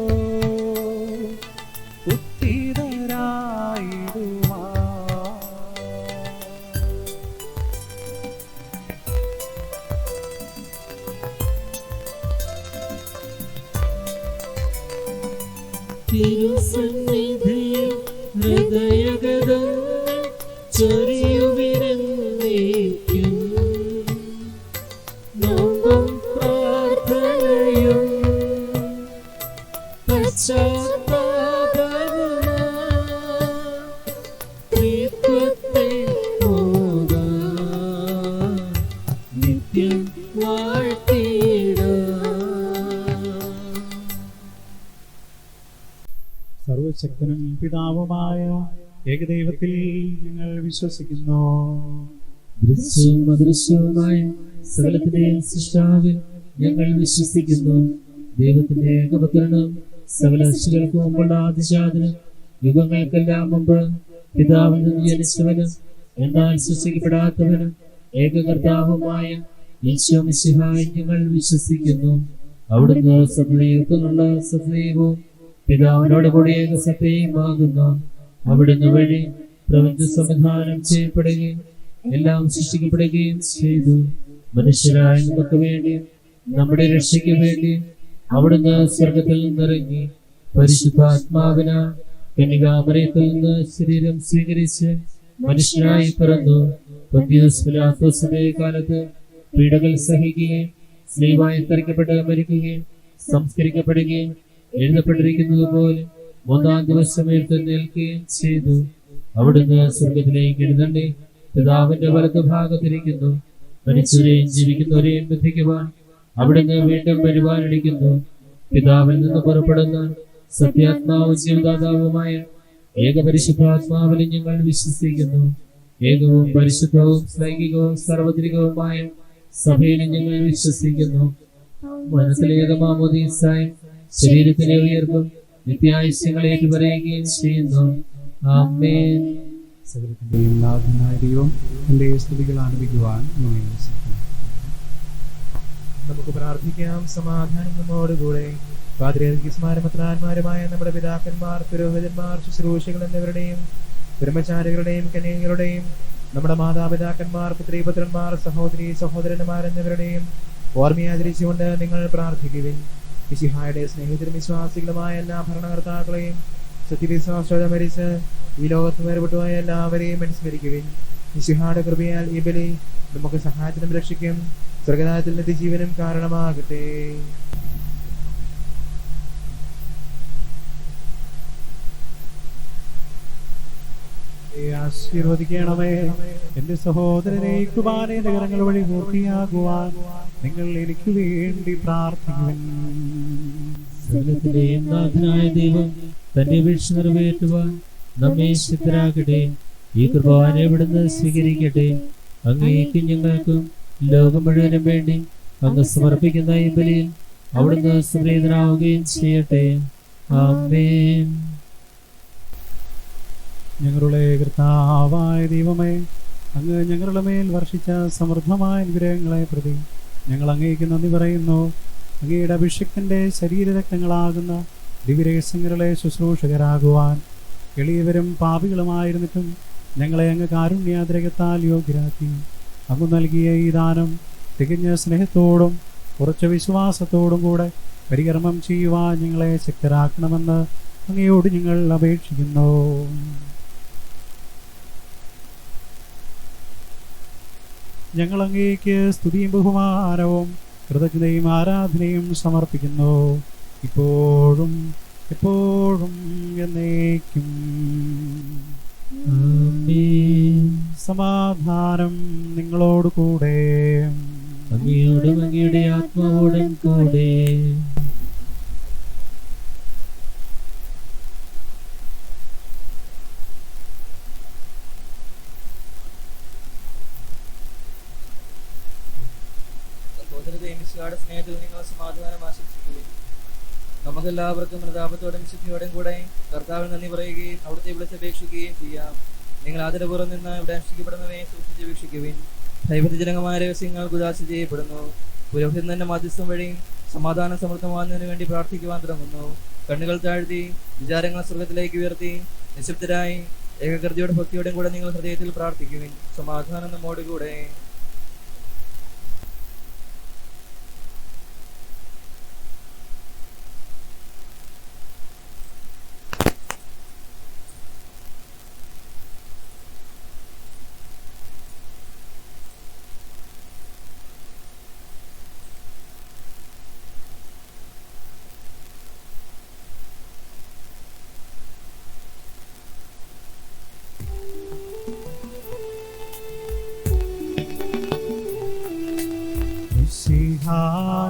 തിരുസന്നിധിയിൽ ഹൃദയഗതങ്ങൾ ചൊരിയുവിനെന്നേക്കും. നോമ്പും പ്രാർത്ഥനയും ത്രിത്വത്തെ ഓതാം, നിത്യം വാഴ്ത്തിടാം. സർവശക്തനും പിതാവുമായ ഏകദൈവത്തിൽ ഞങ്ങൾ വിശ്വസിക്കുന്നു. ദൃശ്യവും അദൃശ്യവുമായ സകലത്തിന്റെയും സൃഷ്ടാവിൽ ഞങ്ങൾ വിശ്വസിക്കുന്നു. ദൈവത്തിന്റെ ഏകപുത്രനും സകല സൃഷ്ടികൾക്ക് മുമ്പുള്ള ആദിജാതനും യുഗങ്ങൾക്കെല്ലാം മുമ്പ് പിതാവിൽ നിന്ന് ജനിച്ചവനും എന്നാൽ സൃഷ്ടിക്കപ്പെടാത്തവനും ഏകകർത്താവുമായ ഈശോ മിശിഹായിൽ ഞങ്ങൾ വിശ്വസിക്കുന്നു. അവിടുന്ന് സത്യദൈവത്തിനുള്ള സത്യദൈവവും പിതാവിനോട് കൂടി ഏക സത്യമാകുന്നു. അവിടുന്ന് വഴി പ്രപഞ്ച സംവിധാനം ചെയ്യപ്പെടുകയും എല്ലാം സൃഷ്ടിക്കപ്പെടുകയും ചെയ്തു. മനുഷ്യരായ നമുക്ക് വേണ്ടി നമ്മുടെ രക്ഷയ്ക്ക് വേണ്ടി അവിടുന്ന് സ്വർഗത്തിൽ നിന്നിറങ്ങി പരിശുദ്ധാത്മാവിന കന്യകാമറിയത്തിൽ നിന്ന് ശരീരം സ്വീകരിച്ച് മനുഷ്യനായി പിറന്നു. പൊന്തിയോസ് പിലാത്തോസിന്റെ കാലത്ത് പീഡകൾ സഹിക്കുകയും സ്ലീവായി തറിക്കപ്പെട്ട് മരിക്കുകയും സംസ്കരിക്കപ്പെടുകയും എഴുതപ്പെട്ടിരിക്കുന്നത് പോലെ മൂന്നാം ദിവസം എഴുന്നേൽക്കുകയും ചെയ്തു. അവിടുന്ന് സ്വർഗത്തിലേക്ക് എഴുന്നള്ളി പിതാവിന്റെ വലതു ഭാഗത്തിരിക്കുന്നു. മരിച്ചവരെയും ജീവിക്കുന്നവരെയും ബന്ധിക്കുവാൻ അവിടുന്ന് വീണ്ടും വരുവാനിരിക്കുന്നു. പിതാവിൽ നിന്ന് പുറപ്പെടുന്ന സത്യാത്മാവും ജീവദാതാവുമായ ഏകപരിശുദ്ധാത്മാവിൽ ഞങ്ങൾ വിശ്വസിക്കുന്നു. ഏകവും പരിശുദ്ധവും ലൈംഗികവും സാർവത്രികവുമായ സഭയിൽ ഞങ്ങൾ വിശ്വസിക്കുന്നു. മനസ്സിലേകമാമോദീസായും ശരീരത്തിലെ ഉയർപ്പും നിത്യായുഷ്യങ്ങളെ ഏറ്റുപറയുകയും ചെയ്യുന്നു. ആമേൻ. സകലത്തിന്റെയും നാഥനായ ദൈവം എന്റെ സ്തുതികൾ ആലപിക്കുവാൻ നമ്മെ വിശ്വസിക്കുന്നു. നമുക്ക് പ്രാർത്ഥിക്കാം. സമാധാനം നമ്മോടുകൂടെ. പാത്രിയർക്കീസ്മാരുമായ നമ്മുടെ പിതാക്കന്മാർ, പുരോഹിതന്മാർ, ശുശ്രൂഷകൾ എന്നിവരുടെയും ബ്രഹ്മചാരികളുടെയും കന്യകളുടെയും നമ്മുടെ മാതാപിതാക്കന്മാർ, പുത്രീപുത്രന്മാർ, സഹോദരി സഹോദരന്മാർ എന്നിവരുടെയും ഓർമ്മയാചരിച്ചുകൊണ്ട് നിങ്ങൾ പ്രാർത്ഥിക്കുവിൻ. മിശിഹായുടെ സ്നേഹിതരും വിശ്വാസികളുമായ എല്ലാ ഭരണകർത്താക്കളെയും സത്യവിശ്വാസത്തോടെ മരിച്ച് ഈ ലോകത്ത് വേർപെട്ടുപോയ എല്ലാവരെയും അനുസ്മരിക്കുവിൻ. മിശിഹായുടെ കൃപയാൽ ഈ ബലി നമുക്ക് സഹായത്തിനും രക്ഷയ്ക്കും സ്വർഗരാജ്യത്തിൽ നിത്യജീവനും കാരണമാകട്ടെ. ആശീർവദിക്കണമേ. എന്റെ സഹോദരനെ കുർബാനയുടെ കരങ്ങൾ വഴി പൂർത്തിയാകുവാൻ നിങ്ങൾ എനിക്ക് വേണ്ടി പ്രാർത്ഥിക്കുവിൻ. സകലത്തിന്റെയും നാഥനായ ദൈവം തന്റെ വീഴ്ച നിറവേറ്റുവാൻ നമ്മെ ശക്തരാക്കട്ടെ. ഈ കുർബാന ഇവിടുന്ന് സ്വീകരിക്കട്ടെ. അങ്ങേക്കും ഞങ്ങൾക്കും ലോകം മുഴുവനും വേണ്ടി അങ്ങ് സമർപ്പിക്കുന്ന ഈ ബലിയിൽ അവിടുന്ന് സംപ്രീതനാവുകയും ചെയ്യട്ടെ. ആമേൻ. ഞങ്ങളുടെ കർത്താവായ ദൈവമേ, അങ്ങ് ഞങ്ങളുടെ മേൽ വർഷിച്ച സമൃദ്ധമായ അനുഗ്രഹങ്ങളെ പ്രതി ഞങ്ങൾ അങ്ങേക്ക് നന്ദി പറയുന്നു. അങ്ങയുടെ അഭിഷേകത്തിന്റെ ശരീരരക്തങ്ങളാകുന്ന ദിവ്യരഹസ്യങ്ങളുടെ ശുശ്രൂഷകരാകുവാൻ എളിയവരും പാപികളുമായിരുന്നിട്ടും ഞങ്ങളെ അങ്ങ് കാരുണ്യാതിരകത്താൽ യോഗ്യരാക്കി. അങ്ങ് നൽകിയ ഈ ദാനം തികഞ്ഞ സ്നേഹത്തോടും ഉറച്ച വിശ്വാസത്തോടും കൂടെ പരികർമ്മം ചെയ്യുവാൻ ഞങ്ങളെ ശക്തരാക്കണമെന്ന് അങ്ങയോട് ഞങ്ങൾ അപേക്ഷിക്കുന്നു. ഞങ്ങൾ അങ്ങേക്ക് സ്തുതിയും ബഹുമാനവും കൃതജ്ഞതയും ആരാധനയും സമർപ്പിക്കുന്നു, ഇപ്പോഴും എപ്പോഴും എന്നേക്കും. ആമേൻ. സമാധാനം നിങ്ങളോട് കൂടെ. അങ്ങയോടും അങ്ങയുടെ ആത്മാവോടും കൂടെ. സ്നേഹത്തിൽ നിങ്ങൾ സമാധാനം ആശംസിക്കുകയും നമുക്കെല്ലാവർക്കും പ്രതാപത്തോടും ശുദ്ധിയോടും കൂടെ കർത്താവിന് നന്ദി പറയുകയും അവിടുത്തെ വിളിച്ചപേക്ഷിക്കുകയും ചെയ്യാം. നിങ്ങൾ ആദരപൂർവ്വം നിന്ന് ഇവിടെ അനുഷ്ഠിക്കപ്പെടുന്നവയെ സൂക്ഷിച്ച് വീക്ഷിക്കുവിൻ. ദൈവജനകമായ രഹസ്യങ്ങൾ ഉദാശ ചെയ്യപ്പെടുന്നു. പുരോഹിതന്റെ മധ്യസ്ഥം വഴി സമാധാനം സമൃദ്ധമാകുന്നതിന് വേണ്ടി പ്രാർത്ഥിക്കുവാൻ തുടങ്ങുന്നു. കണ്ണുകൾ താഴ്ത്തി വിചാരങ്ങൾ സ്വർഗത്തിലേക്ക് ഉയർത്തി നിശബ്ദരായി ഏകകൃതിയോടും ഭക്തിയോടും കൂടെ നിങ്ങൾ ഹൃദയത്തിൽ പ്രാർത്ഥിക്കുവിൻ. സമാധാനം നമ്മോടുകൂടെ.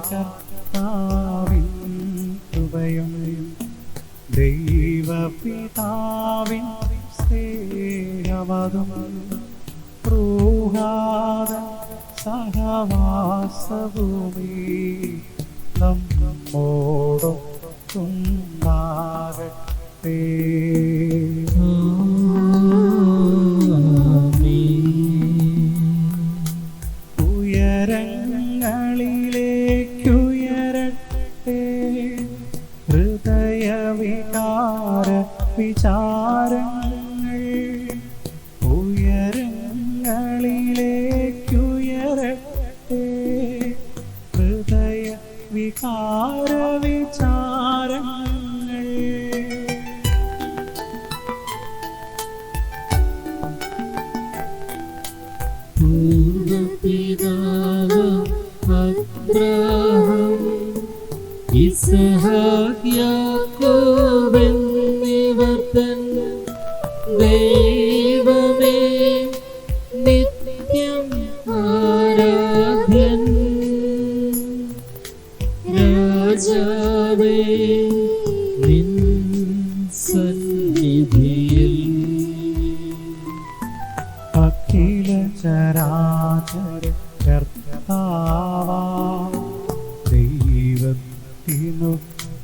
കർത്താവിൻ കൃപയും ദൈവപിതാവിൻ സ്നേഹവതും റൂഹാദ സഹവാസഭൂമി നമ്മോടൊത്തുണ്ടാകട്ടെ. ഉയരങ്ങളിലേക്കുയരട്ടെ ഹൃദയവികാര വിചാരങ്ങൾ. ഉയരങ്ങളിലേക്കുയരട്ടെ ഹൃദയ വികാര വിചാരങ്ങൾ. പൂർവപിതാവാം അബ്രാഹാം ഇസ്ഹാക്ക് യാക്കോബ് എന്നിവർ തൻ ദൈവമേ നിത്യം ആരാധ്യൻ. രാജാവേ നിൻ സന്നിധിയിൽ അഖില ചരാചര കർത്താവാ ദൈവത്തിനു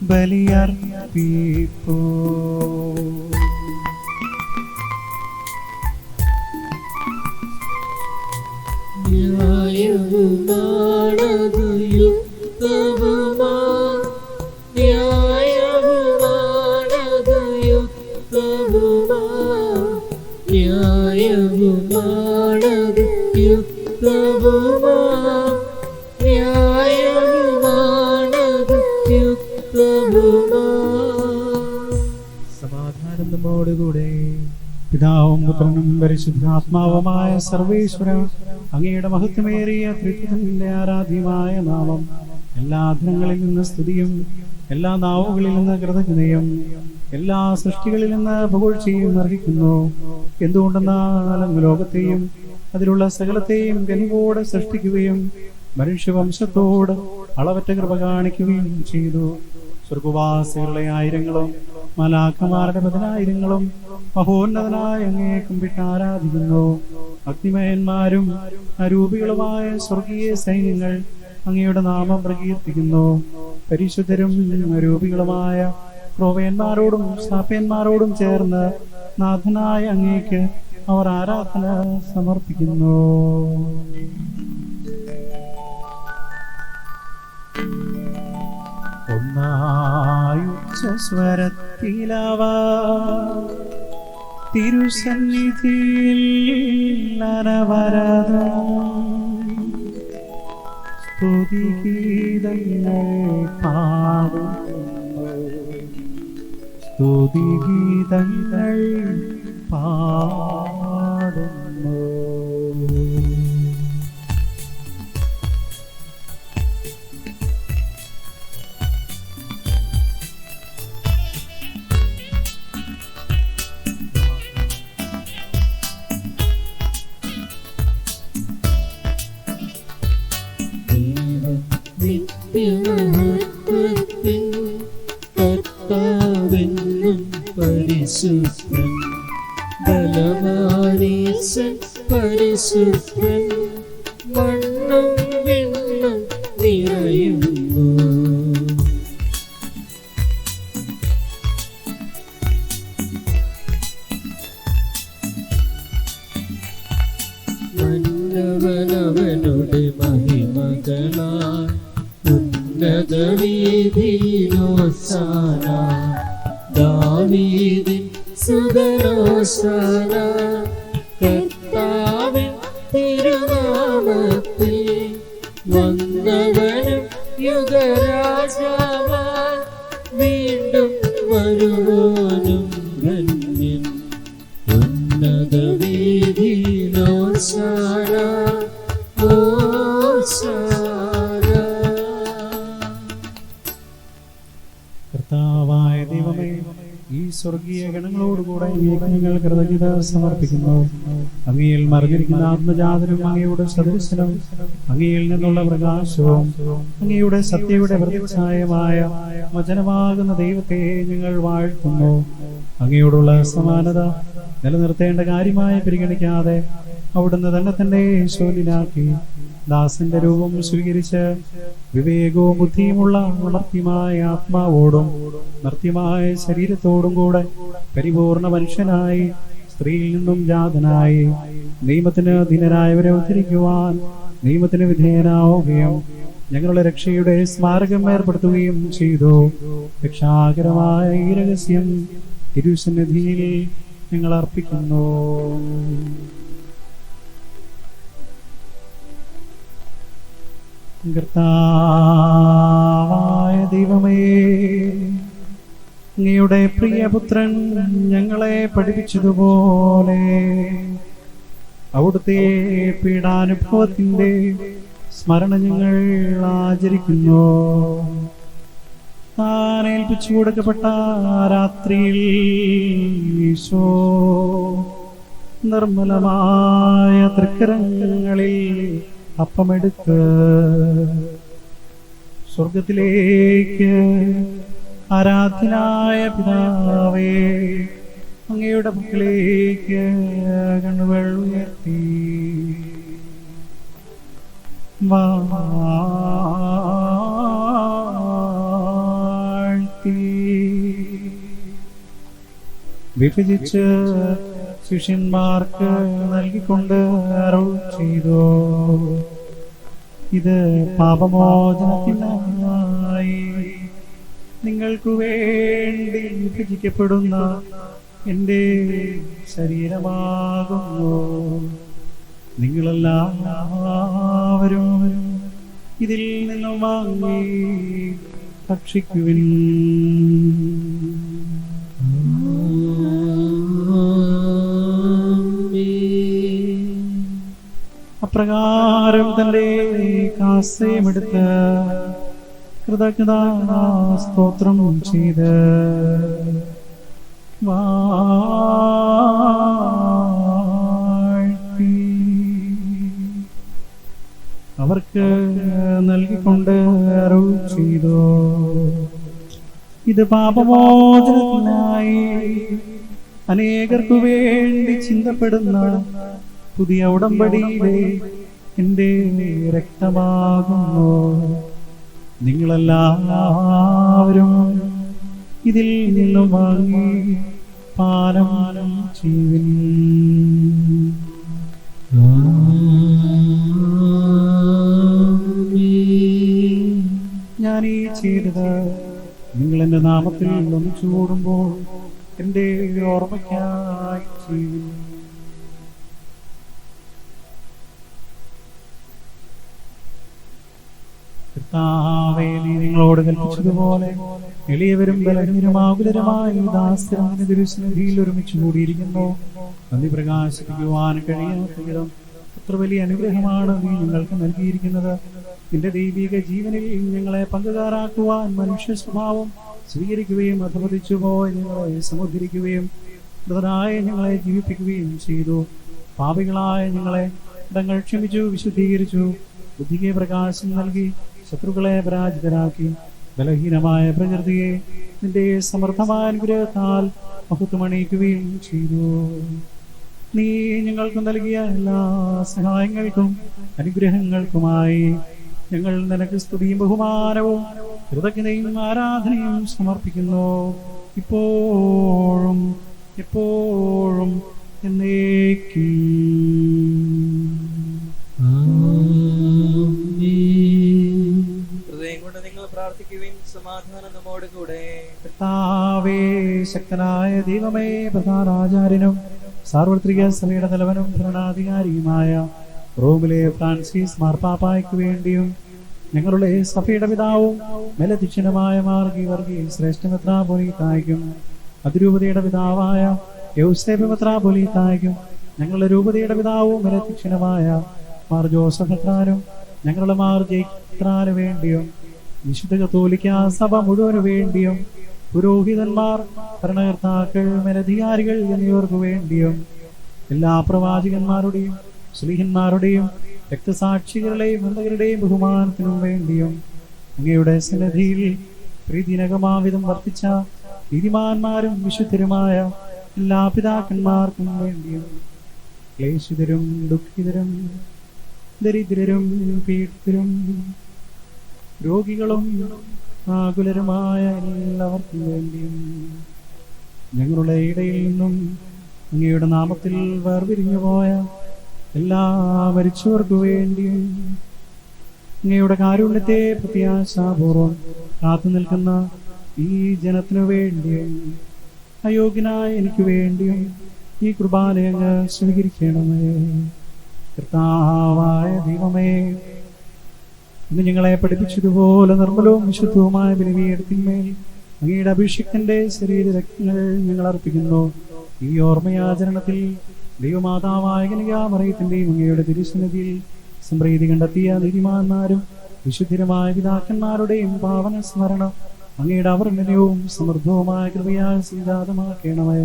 ബലിയർപ്പിപ്പൂ. ന്യായവുമാണതു യുക്തവുമാ ന്യായവുമാണതു യുക്തവുമാ ന്യായവുമാണതു യുക്തവുമാ ന്യായവുമാണതു യുക്തവുമാ. സമാധാനം നമ്മോടുകൂടെ. പിതാവും പുത്രനും പരിശുദ്ധാത്മാവുമായ സർവേശ്വര, അങ്ങയുടെ മഹത്വമേറിയ ത്രിത്വത്തിന്റെ ആരാധ്യമായ നാമം എല്ലാ അധരങ്ങളിൽ നിന്ന് സ്തുതിയും എല്ലാ നാവുകളിൽ നിന്ന് കൃതജ്ഞതയും എല്ലാ സൃഷ്ടികളിൽ നിന്ന് പുകഴ്ചയും അർഹിക്കുന്നു. എന്തുകൊണ്ടെന്നാൽ അങ്ങ് ലോകത്തെയും അതിലുള്ള സകലത്തെയും കനിവോടെ സൃഷ്ടിക്കുകയും മനുഷ്യവംശത്തോട് അളവറ്റ കൃപ കാണിക്കുകയും ചെയ്തു. സ്വർഗവാസികളുടെ ആയിരങ്ങളും മലാഖമാരുടെ പതിനായിരങ്ങളും മഹോന്നതനായ അങ്ങയെ കുമ്പിട്ട് ആരാധിക്കുന്നു. അഗ്നിമയന്മാരും അരൂപികളുമായ സ്വർഗീയ സൈന്യങ്ങൾ അങ്ങയുടെ നാമം പ്രകീർത്തിക്കുന്നു. പരിശുദ്ധരും അരൂപികളുമായ ക്രോവേന്മാരോടും സാപ്യന്മാരോടും ചേർന്ന് നാഥനായ അങ്ങേക്ക് അവർ ആരാധന സമർപ്പിക്കുന്നു. ഒന്നായുച്ചസ്വരത്തിലവ തിരുസന്നിധിയിൽ അനവരതം സ്തുതിഗീതങ്ങൾ പാടുന്നു. സ്തുതിഗീതങ്ങൾ പാടുന്നു. നിത്യമഹത്വത്തിൻ കർത്താവെന്നും പരിശുദ്ധൻ ബലവാനീശൻ പരിശുദ്ധൻ മണ്ണും വിണ്ണും നിറയുന്നു. മന്നവനവനുടെ മഹിമകളാൽ ഉന്നതവീതിയിലോശാന ദാവീദിൻ സുതനോശാന. കർത്താവിൻ തിരുനാമത്തിൽ വന്നവനും യുഗരാജാവാൻ വീണ്ടും വരുവാനും ധന്യൻ. ഉന്നതവീതിയിലോശാന കർത്താവായ ദൈവമേ, ഈ സ്വർഗീയ ഗണങ്ങളോടുകൂടെ ഞങ്ങൾ കൃതജ്ഞത സമർപ്പിക്കുന്നു. അങ്ങയിൽ മറിഞ്ഞിരിക്കുന്ന ആത്മജാതനും അങ്ങയുടെ സദൃശനും അങ്ങയിൽ നിന്നുള്ള പ്രകാശവും അങ്ങയുടെ സത്യയുടെ പ്രതിച്ഛായമായ വചനമാകുന്ന ദൈവത്തെ ഞങ്ങൾ വാഴ്ത്തുന്നു. അങ്ങയോടുള്ള സമാനത നിലനിർത്തേണ്ട കാര്യമായി പരിഗണിക്കാതെ അവിടുന്ന് തന്നെ ശൂന്യനാക്കി ദാസന്റെ രൂപം സ്വീകരിച്ച് വിവേകവും ബുദ്ധിയുമുള്ള മർത്യമായ ആത്മാവോടും മർത്യമായ ശരീരത്തോടും കൂടെ പരിപൂർണ മനുഷ്യനായി സ്ത്രീയിൽ നിന്നും ജാതനായി നിയമത്തിന് അധീനരായവരെ ഉദ്ധരിക്കുവാൻ നിയമത്തിന് വിധേയനാവുകയും ഞങ്ങളുടെ രക്ഷയുടെ സ്മാരകം ഏർപ്പെടുത്തുകയും ചെയ്തു. രക്ഷാകരമായ ഈ രഹസ്യം തിരുസന്നിധിയിൽ ഞങ്ങൾ അർപ്പിക്കുന്നു. കർത്താവായ ദൈവമേ, അങ്ങയുടെ പ്രിയപുത്രൻ ഞങ്ങളെ പഠിപ്പിച്ചതുപോലെ അവിടുത്തെ പീഡാനുഭവത്തിന്റെ സ്മരണ ഞങ്ങൾ ആചരിക്കുന്നു. താൻ ഏൽപ്പിച്ചു കൊടുക്കപ്പെട്ട രാത്രിയിൽ ഈശോ നിർമ്മലമായ തൃക്കരങ്ങളിൽ അപ്പമെടുത്ത് സ്വർഗത്തിലേക്ക് ആരാധ്യനായ പിതാവേ, അങ്ങയുടെ പക്കലേക്ക് കണ്ണുകൾ ഉയർത്തി വാഴ്ത്തി വിഭജിച്ച് ശിഷ്യന്മാർക്ക് നൽകിക്കൊണ്ട് അരുൾ ചെയ്തു, ഇത് പാപമോചനത്തിനായി നിങ്ങൾക്ക് വേണ്ടി വിഭജിക്കപ്പെടുന്ന എൻ്റെ ശരീരമാകുന്നു. നിങ്ങളെല്ലാവരും ഇതിൽ നിന്നും വാങ്ങി ഭക്ഷിക്കുവിൻ. അപ്രകാരം തന്റെ കാസയുമെടുത്ത് കൃതജ്ഞതാ സ്തോത്രം ചെയ്ത് വാഴ്ത്തി അവർക്ക് നൽകിക്കൊണ്ട് അരുൾ ചെയ്തു, ഇത് പാപമോചനത്തിനായി അനേകർക്കു വേണ്ടി ചിന്തപ്പെടുന്ന പുതിയ ഉടമ്പടിയിലെ എൻ്റെ രക്തമാകുന്നു. നിങ്ങളെല്ലാവരും ഇതിൽ നിന്നും വാങ്ങി പാനം ചെയ്യുവിൻ. ഞാൻ ഈ ചെയ്തത് നിങ്ങൾ എൻ്റെ നാമത്തിൽ ഒന്നിച്ചു കൂടുമ്പോൾ എൻ്റെ ഓർമ്മയ്ക്കായി ചെയ്യുവിൻ. കർത്താവേ, നീ നിങ്ങളോട് കൽപ്പിച്ചതുപോലെ എളിയവരും ബലഹീനരുമാകുലരുമായി ദാസരായ തിരുസന്നിധിയിൽ ഒരുമിച്ച് കൂടിയിരിക്കുന്നു. നന്ദി പ്രകാശിപ്പിക്കുവാൻ കഴിയാത്ത വിധം എത്ര വലിയ അനുഗ്രഹമാണ് നീ ഞങ്ങൾക്ക് നൽകിയിരിക്കുന്നത്. നിന്റെ ദൈവിക ജീവനിൽ ഞങ്ങളെ പങ്കുകാരാക്കുവാൻ മനുഷ്യ സ്വഭാവം സ്വീകരിക്കുകയും അധപതിച്ചു പോയി ഞങ്ങളെ സമുദ്ധരിക്കുകയും മൃതരായ ഞങ്ങളെ ജീവിപ്പിക്കുകയും ചെയ്തു. പാപികളായ ഞങ്ങളെ ഇടങ്ങൾ ക്ഷമിച്ചു, വിശുദ്ധീകരിച്ചു, ബുദ്ധിക്ക് പ്രകാശം നൽകി, ശത്രുക്കളെ പരാജിതരാക്കി, ബലഹീനമായ പ്രകൃതിയെ നിന്റെ സമർത്ഥമായ അനുഗ്രഹത്താൽ മഹത്വമണിയിക്കുകയും ചെയ്തു. നീ ഞങ്ങൾക്ക് നൽകിയ എല്ലാ സഹായങ്ങൾക്കും അനുഗ്രഹങ്ങൾക്കുമായി ഞങ്ങൾ നിനക്ക് സ്തുതിയും ബഹുമാനവും കൃതജ്ഞതയും ആരാധനയും സമർപ്പിക്കുന്നു, ഇപ്പോഴും എപ്പോഴും എന്നേക്കും. ഹൃദയം കൊണ്ട് നിങ്ങൾ പ്രാർത്ഥിക്കുവിൻ. സമാധാനം നമ്മോട് കൂടെ. കർത്താവേ, ശക്തനായ ദൈവമേ, പ്രധാനാചാര്യനും സാർവത്രിക സഭയുടെ തലവനും ഭരണാധികാരിയുമായ റോമിലെ ഫ്രാൻസിസ് മാർപ്പാപ്പായ്ക്ക് വേണ്ടിയും ഞങ്ങളുടെ സഭയുടെ പിതാവും മേലധ്യക്ഷനുമായ മാർഗി വർഗീസ് ശ്രേഷ്ഠ മെത്രാപ്പൊലീത്തായ്ക്കും അതിരൂപതയുടെ പിതാവായ യൗസേപ്പ് മെത്രാപ്പൊലീത്തായ്ക്കും ഞങ്ങളുടെ രൂപതയുടെ പിതാവും മേലധ്യക്ഷനുമായ മാർ ജോസഫ് മെത്രാനും ഞങ്ങളുടെ മാർ ജയിത്രാന് വേണ്ടിയും വിശുദ്ധ കത്തോലിക്ക സഭ മുഴുവനു വേണ്ടിയും പുരോഹിതന്മാർ, ഭരണകർത്താക്കൾ, മേലധികാരികൾ എന്നിവർക്ക് വേണ്ടിയും എല്ലാ പ്രവാചകന്മാരുടെയും ശ്ലീഹന്മാരുടെയും രക്തസാക്ഷികളുടെയും വന്ദകരുടെയും ബഹുമാനത്തിനും വേണ്ടിയും അങ്ങയുടെ സന്നിധിയിൽ പ്രീതിനകമാവിധം വർദ്ധിച്ച നീതിമാന്മാരും വിശുദ്ധരുമായ എല്ലാ പിതാക്കന്മാർക്കും വേണ്ടിയും ക്ലേശിതരും ദുഃഖിതരും ദരിദ്രരും പീഡിതരും രോഗികളും ആകുലരുമായ എല്ലാവർക്കും വേണ്ടിയും ഞങ്ങളുടെ ഇടയിൽ നിന്നും അങ്ങയുടെ നാമത്തിൽ വേർപിരിഞ്ഞു പോയ എല്ലാ മരിച്ചവർക്ക് വേണ്ടിയും അങ്ങയുടെ കാരുണ്യത്തെ പ്രത്യാശാപൂർവം കാത്തു നിൽക്കുന്ന ഈ ജനത്തിനു വേണ്ടിയും അയോഗ്യനായ എനിക്ക് വേണ്ടിയും ഈ കുർബാന അങ്ങ് സ്വീകരിക്കണമേ. കർത്താവായ ദൈവമേ, ഇന്ന് ഞങ്ങളെ പഠിപ്പിച്ചതുപോലെ നിർമ്മലവും വിശുദ്ധവുമായ ബലിപീഠത്തിന്മേൽ അങ്ങയുടെ അഭിഷിക്തന്റെ ശരീരരക്തങ്ങൾ ഞങ്ങൾ അർപ്പിക്കുന്നു. ഈ ഓർമ്മയാചരണത്തിൽ ദൈവമാതാവായ കന്യകാമറിയത്തിന്റെയും അങ്ങയുടെ തിരുസന്നിധിയിൽ സംപ്രീതി കണ്ടെത്തിയ നീതിമാന്മാരും വിശുദ്ധരുമായ പിതാക്കന്മാരുടെയും പാവന സ്മരണം അങ്ങയുടെ അവർണ്ണനവും സമൃദ്ധവുമായ കൃപയാൽ സംജാതമാക്കണമേ.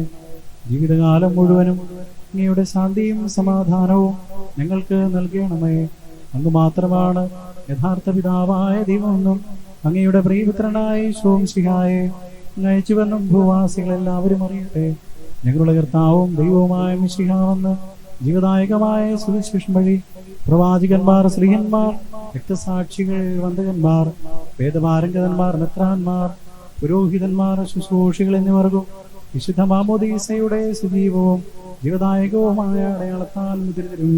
ജീവിതകാലം മുഴുവനും അങ്ങയുടെ ശാന്തിയും സമാധാനവും ഞങ്ങൾക്ക് നൽകണമേ. അങ്ങ് മാത്രമാണ് യഥാർത്ഥ പിതാവായ ദൈവമെന്നും അങ്ങയുടെ പ്രിയപുത്രനായ ശോംശിഹായെ അയച്ചുവെന്നും ഭൂവാസികളെല്ലാവരും അറിയട്ടെ. ഞങ്ങളുടെ കർത്താവും ദൈവവുമായ മിശിഹാവെന്ന് ജീവദായകമായ സുവിശേഷം വഴി പ്രവാചകന്മാർ, ശ്രീഹന്മാർ, രക്തസാക്ഷികൾ, വന്ദകന്മാർ, വേദപാരംഗതന്മാർ, മെത്രാന്മാർ, പുരോഹിതന്മാർ, ശുശ്രൂഷികൾ എന്നിവർക്കും വിശുദ്ധ മാമോദീസയുടെ സജീവവും ജീവദായകവുമായ അടയാളത്താൽ മുദ്രിതരും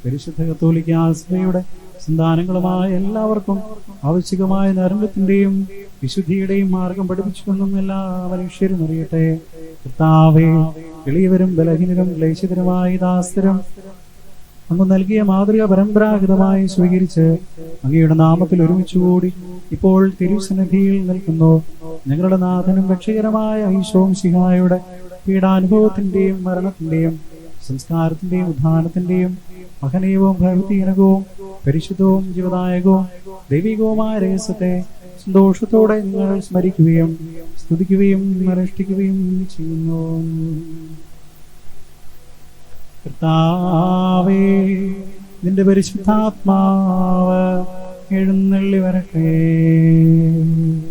പരിശുദ്ധ കത്തോലിക്കാ സഭയുടെ സന്താനങ്ങളുമായ എല്ലാവർക്കും ആവശ്യകമായ നരമ്പത്തിന്റെയും വിശുദ്ധിയുടെയും മാർഗം പഠിപ്പിച്ചുവെന്നും എല്ലാ മനുഷ്യരും അറിയട്ടെ. കർത്താവേ, എളിയവരും ബലഹീനരും ക്ലേശിതരുമായ ദാസരും അങ്ങ് നൽകിയ മാതൃക പരമ്പരാഗതമായി സ്വീകരിച്ച് അങ്ങയുടെ നാമത്തിൽ ഒരുമിച്ചുകൂടി ഇപ്പോൾ തിരുസന്നിധിയിൽ നിൽക്കുന്നു. ഞങ്ങളുടെ നാഥനും രക്ഷകരമായ ഈശോമിശിഹായുടെ പീഡാനുഭവത്തിന്റെയും മരണത്തിന്റെയും സംസ്കാരത്തിന്റെയും ഉദ്ധാനത്തിന്റെയും മഹനീയവും ഭക്തിജനകവും പരിശുദ്ധവും ജീവദായകവും ദൈവികവുമായ രഹസ്യത്തെ സന്തോഷത്തോടെ നിങ്ങൾ സ്മരിക്കുകയും സ്തുതിക്കുകയും അനുഷ്ഠിക്കുകയും ചെയ്യുന്നു. കർത്താവേ, നിന്റെ പരിശുദ്ധാത്മാവ് എഴുന്നള്ളി വരട്ടെ.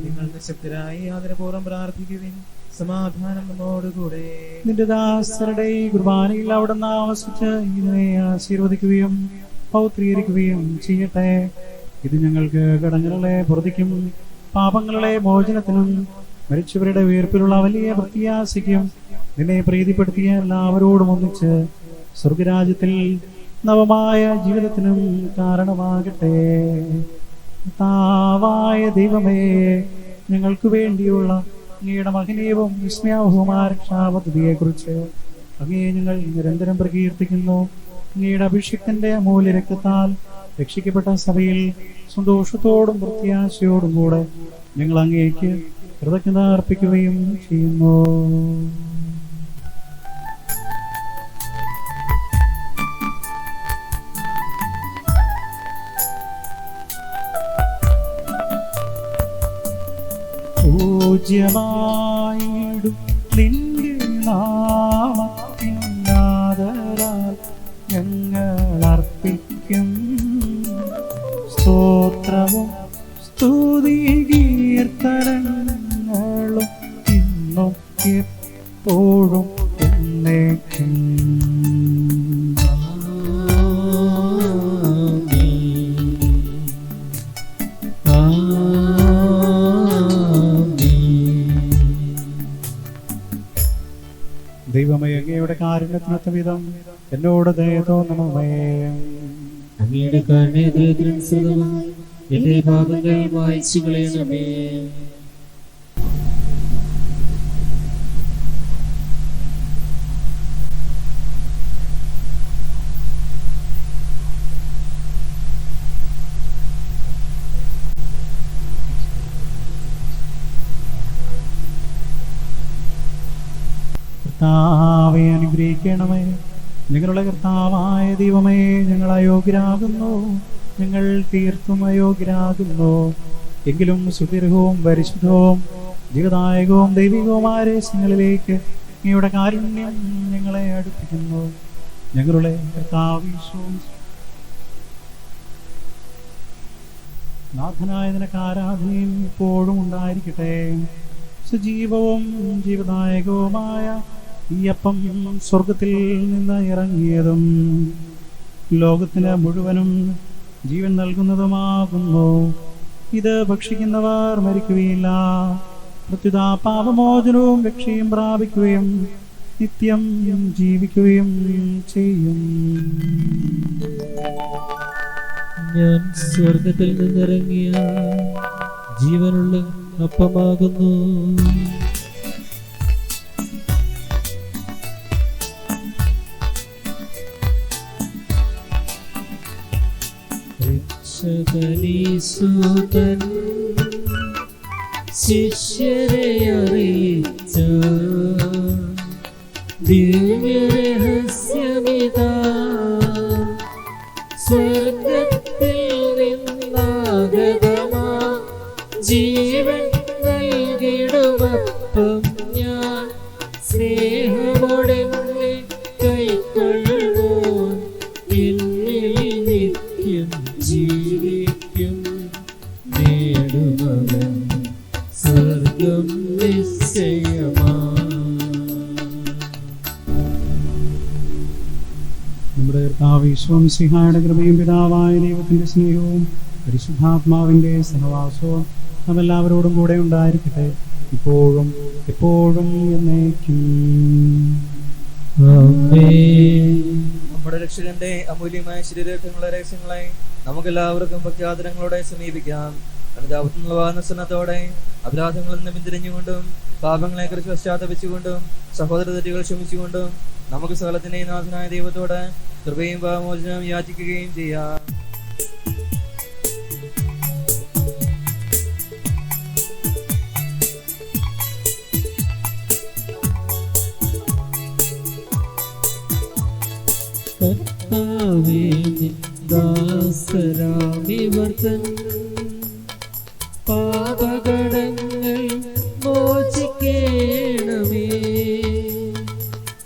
നിങ്ങൾ നിശബ്ദരായി ആദരപൂർവ്വം പ്രാർത്ഥിക്കുവിൻ. സമാധാനം നമ്മോടുകൂടെ. നിന്റെ ദാസരുടെ ഈ കുർബാനയിൽ അവിടുന്ന് ആവസിച്ച് ഇതിനെ ആശീർവദിക്കുകയും പൗത്രീകരിക്കുകയും ചെയ്യട്ടെ. ഇത് ഞങ്ങൾക്ക് കടങ്ങളുടെ പുറത്തേക്കും പാപങ്ങളുടെ മോചനത്തിനും മരിച്ചവരുടെ ഉയർപ്പിലുള്ള വലിയ പ്രത്യാശയ്ക്കും നിന്നെ പ്രീതിപ്പെടുത്തിയ എല്ലാവരോടും ഒന്നിച്ച് സ്വർഗരാജ്യത്തിൽ നവമായ ജീവിതത്തിനും കാരണമാകട്ടെ. കർത്താവായ ദൈവമേ, ഞങ്ങൾക്ക് വേണ്ടിയുള്ള അങ്ങയുടെ മഹനീയവും വിസ്മയാവഹവുമായ രക്ഷാപദ്ധതിയെക്കുറിച്ച് അങ്ങയെ ഞങ്ങൾ നിരന്തരം പ്രകീർത്തിക്കുന്നു. അങ്ങയുടെ അഭിഷിക്തന്റെ അമൂല്യ രക്തത്താൽ രക്ഷിക്കപ്പെട്ട സഭയിൽ സന്തോഷത്തോടും പ്രത്യാശയോടും കൂടെ ഞങ്ങൾ അങ്ങേക്ക് കൃതജ്ഞത അർപ്പിക്കുകയും ചെയ്യുന്നു. പൂജ്യമായിടും നിന്റെ നാമത്തിനാദരാൽ ഞങ്ങൾ അർപ്പിക്കും സ്തോത്രവും സ്തുതി കീർത്തനങ്ങളും ഇന്നും എപ്പോഴും എന്നേക്കും. ദൈവമേ, അങ്ങയുടെ കാരുണ്യത്തിനൊത്ത വിധം എന്നോട് ദയ തോന്നണമേ. അങ്ങയുടെ കരുണാനുസൃതമായി എന്റെ പാപങ്ങൾ മായ്ച്ചു കളയണമേ. കർത്താവെ അനുഗ്രഹിക്കണമേ. ഞങ്ങളുടെ കർത്താവായ ദൈവമേ, ഞങ്ങൾ അയോഗ്യരാകുന്നു, ഞങ്ങൾ തീർത്തും അയോഗ്യരാകുന്നു. എങ്കിലും സുദീർഘവും പരിശുദ്ധവും ജീവദായകവും ദൈവികവുമായ രഹസ്യങ്ങളിലേക്ക് അങ്ങയുടെ കാരുണ്യം ഞങ്ങളെ അടുപ്പിക്കുന്നു. ഞങ്ങളുടെ കർത്താവ് നാഥനായ നിനക്ക് ആരാധനയും ഇപ്പോഴും ഉണ്ടായിരിക്കട്ടെ. സജീവവും ജീവദായകവുമായ ഈ അപ്പം സ്വർഗത്തിൽ നിന്ന് ഇറങ്ങിയതും ലോകത്തിന് മുഴുവനും ജീവൻ നൽകുന്നതുമാകുന്നു. ഇത് ഭക്ഷിക്കുന്നവർ മരിക്കുകയില്ല, പ്രത്യുത പാപമോചനവും രക്ഷയും പ്രാപിക്കുകയും നിത്യം ജീവിക്കുകയും ചെയ്യും. ഞാൻ സ്വർഗത്തിൽ നിന്നിറങ്ങിയ ജീവനുള്ള അപ്പമാകുന്നു. രക്ഷകനീസുതൻ ശിഷ്യരെ അറിയിച്ച ദിവ്യരഹസ്യമിതാ സ്വർഗത്തിൽ നിന്നാഗതമാ ജീവൻ നൽകിടുമപ്പം ഞാൻ സ്നേഹമോടെന്നെ കൈക്കൊള്ളുന്നു. എന്നിൽ നിത്യം ജീവിക്കും നേടുമവൻ സ്വർഗം നിശ്ചയമാ. നമ്മുടെ കർത്താവ് യേശു മിശിഹായുടെ കൃപയും പിതാവായ ദൈവത്തിന്റെ സ്നേഹവും പരിശുദ്ധാത്മാവിന്റെ സഹവാസവും നമ്മെല്ലാവരോടും കൂടെ ഉണ്ടായിരിക്കട്ടെ, ഇപ്പോഴും എപ്പോഴും എന്നേക്കും. നമ്മുടെ രക്ഷകന്റെ അമൂല്യമായ ശരീരങ്ങളെ രഹസ്യങ്ങളെ നമുക്കെല്ലാവർക്കും ഭക്തിയാദരങ്ങളോടെ സമീപിക്കാം. അനുതാപത്തിനുള്ളവാനസനത്തോടെ അപരാധങ്ങളിൽ നിന്ന് പിന്തിരിഞ്ഞുകൊണ്ടും പാപങ്ങളെ കുറിച്ച് പശ്ചാത്തപിച്ചുകൊണ്ടും സഹോദര തെറ്റുകൾ ക്ഷമിച്ചുകൊണ്ടും നമുക്ക് സകലത്തിന്റെയും നാഥനായ ദൈവത്തോട് കൃപയും പാപമോചനവും യാചിക്കുകയും ചെയ്യാം. കർത്താവേ ദാസരാമിവർത്തൻ പാപകടങ്ങൾ മോചിക്കേണമേ.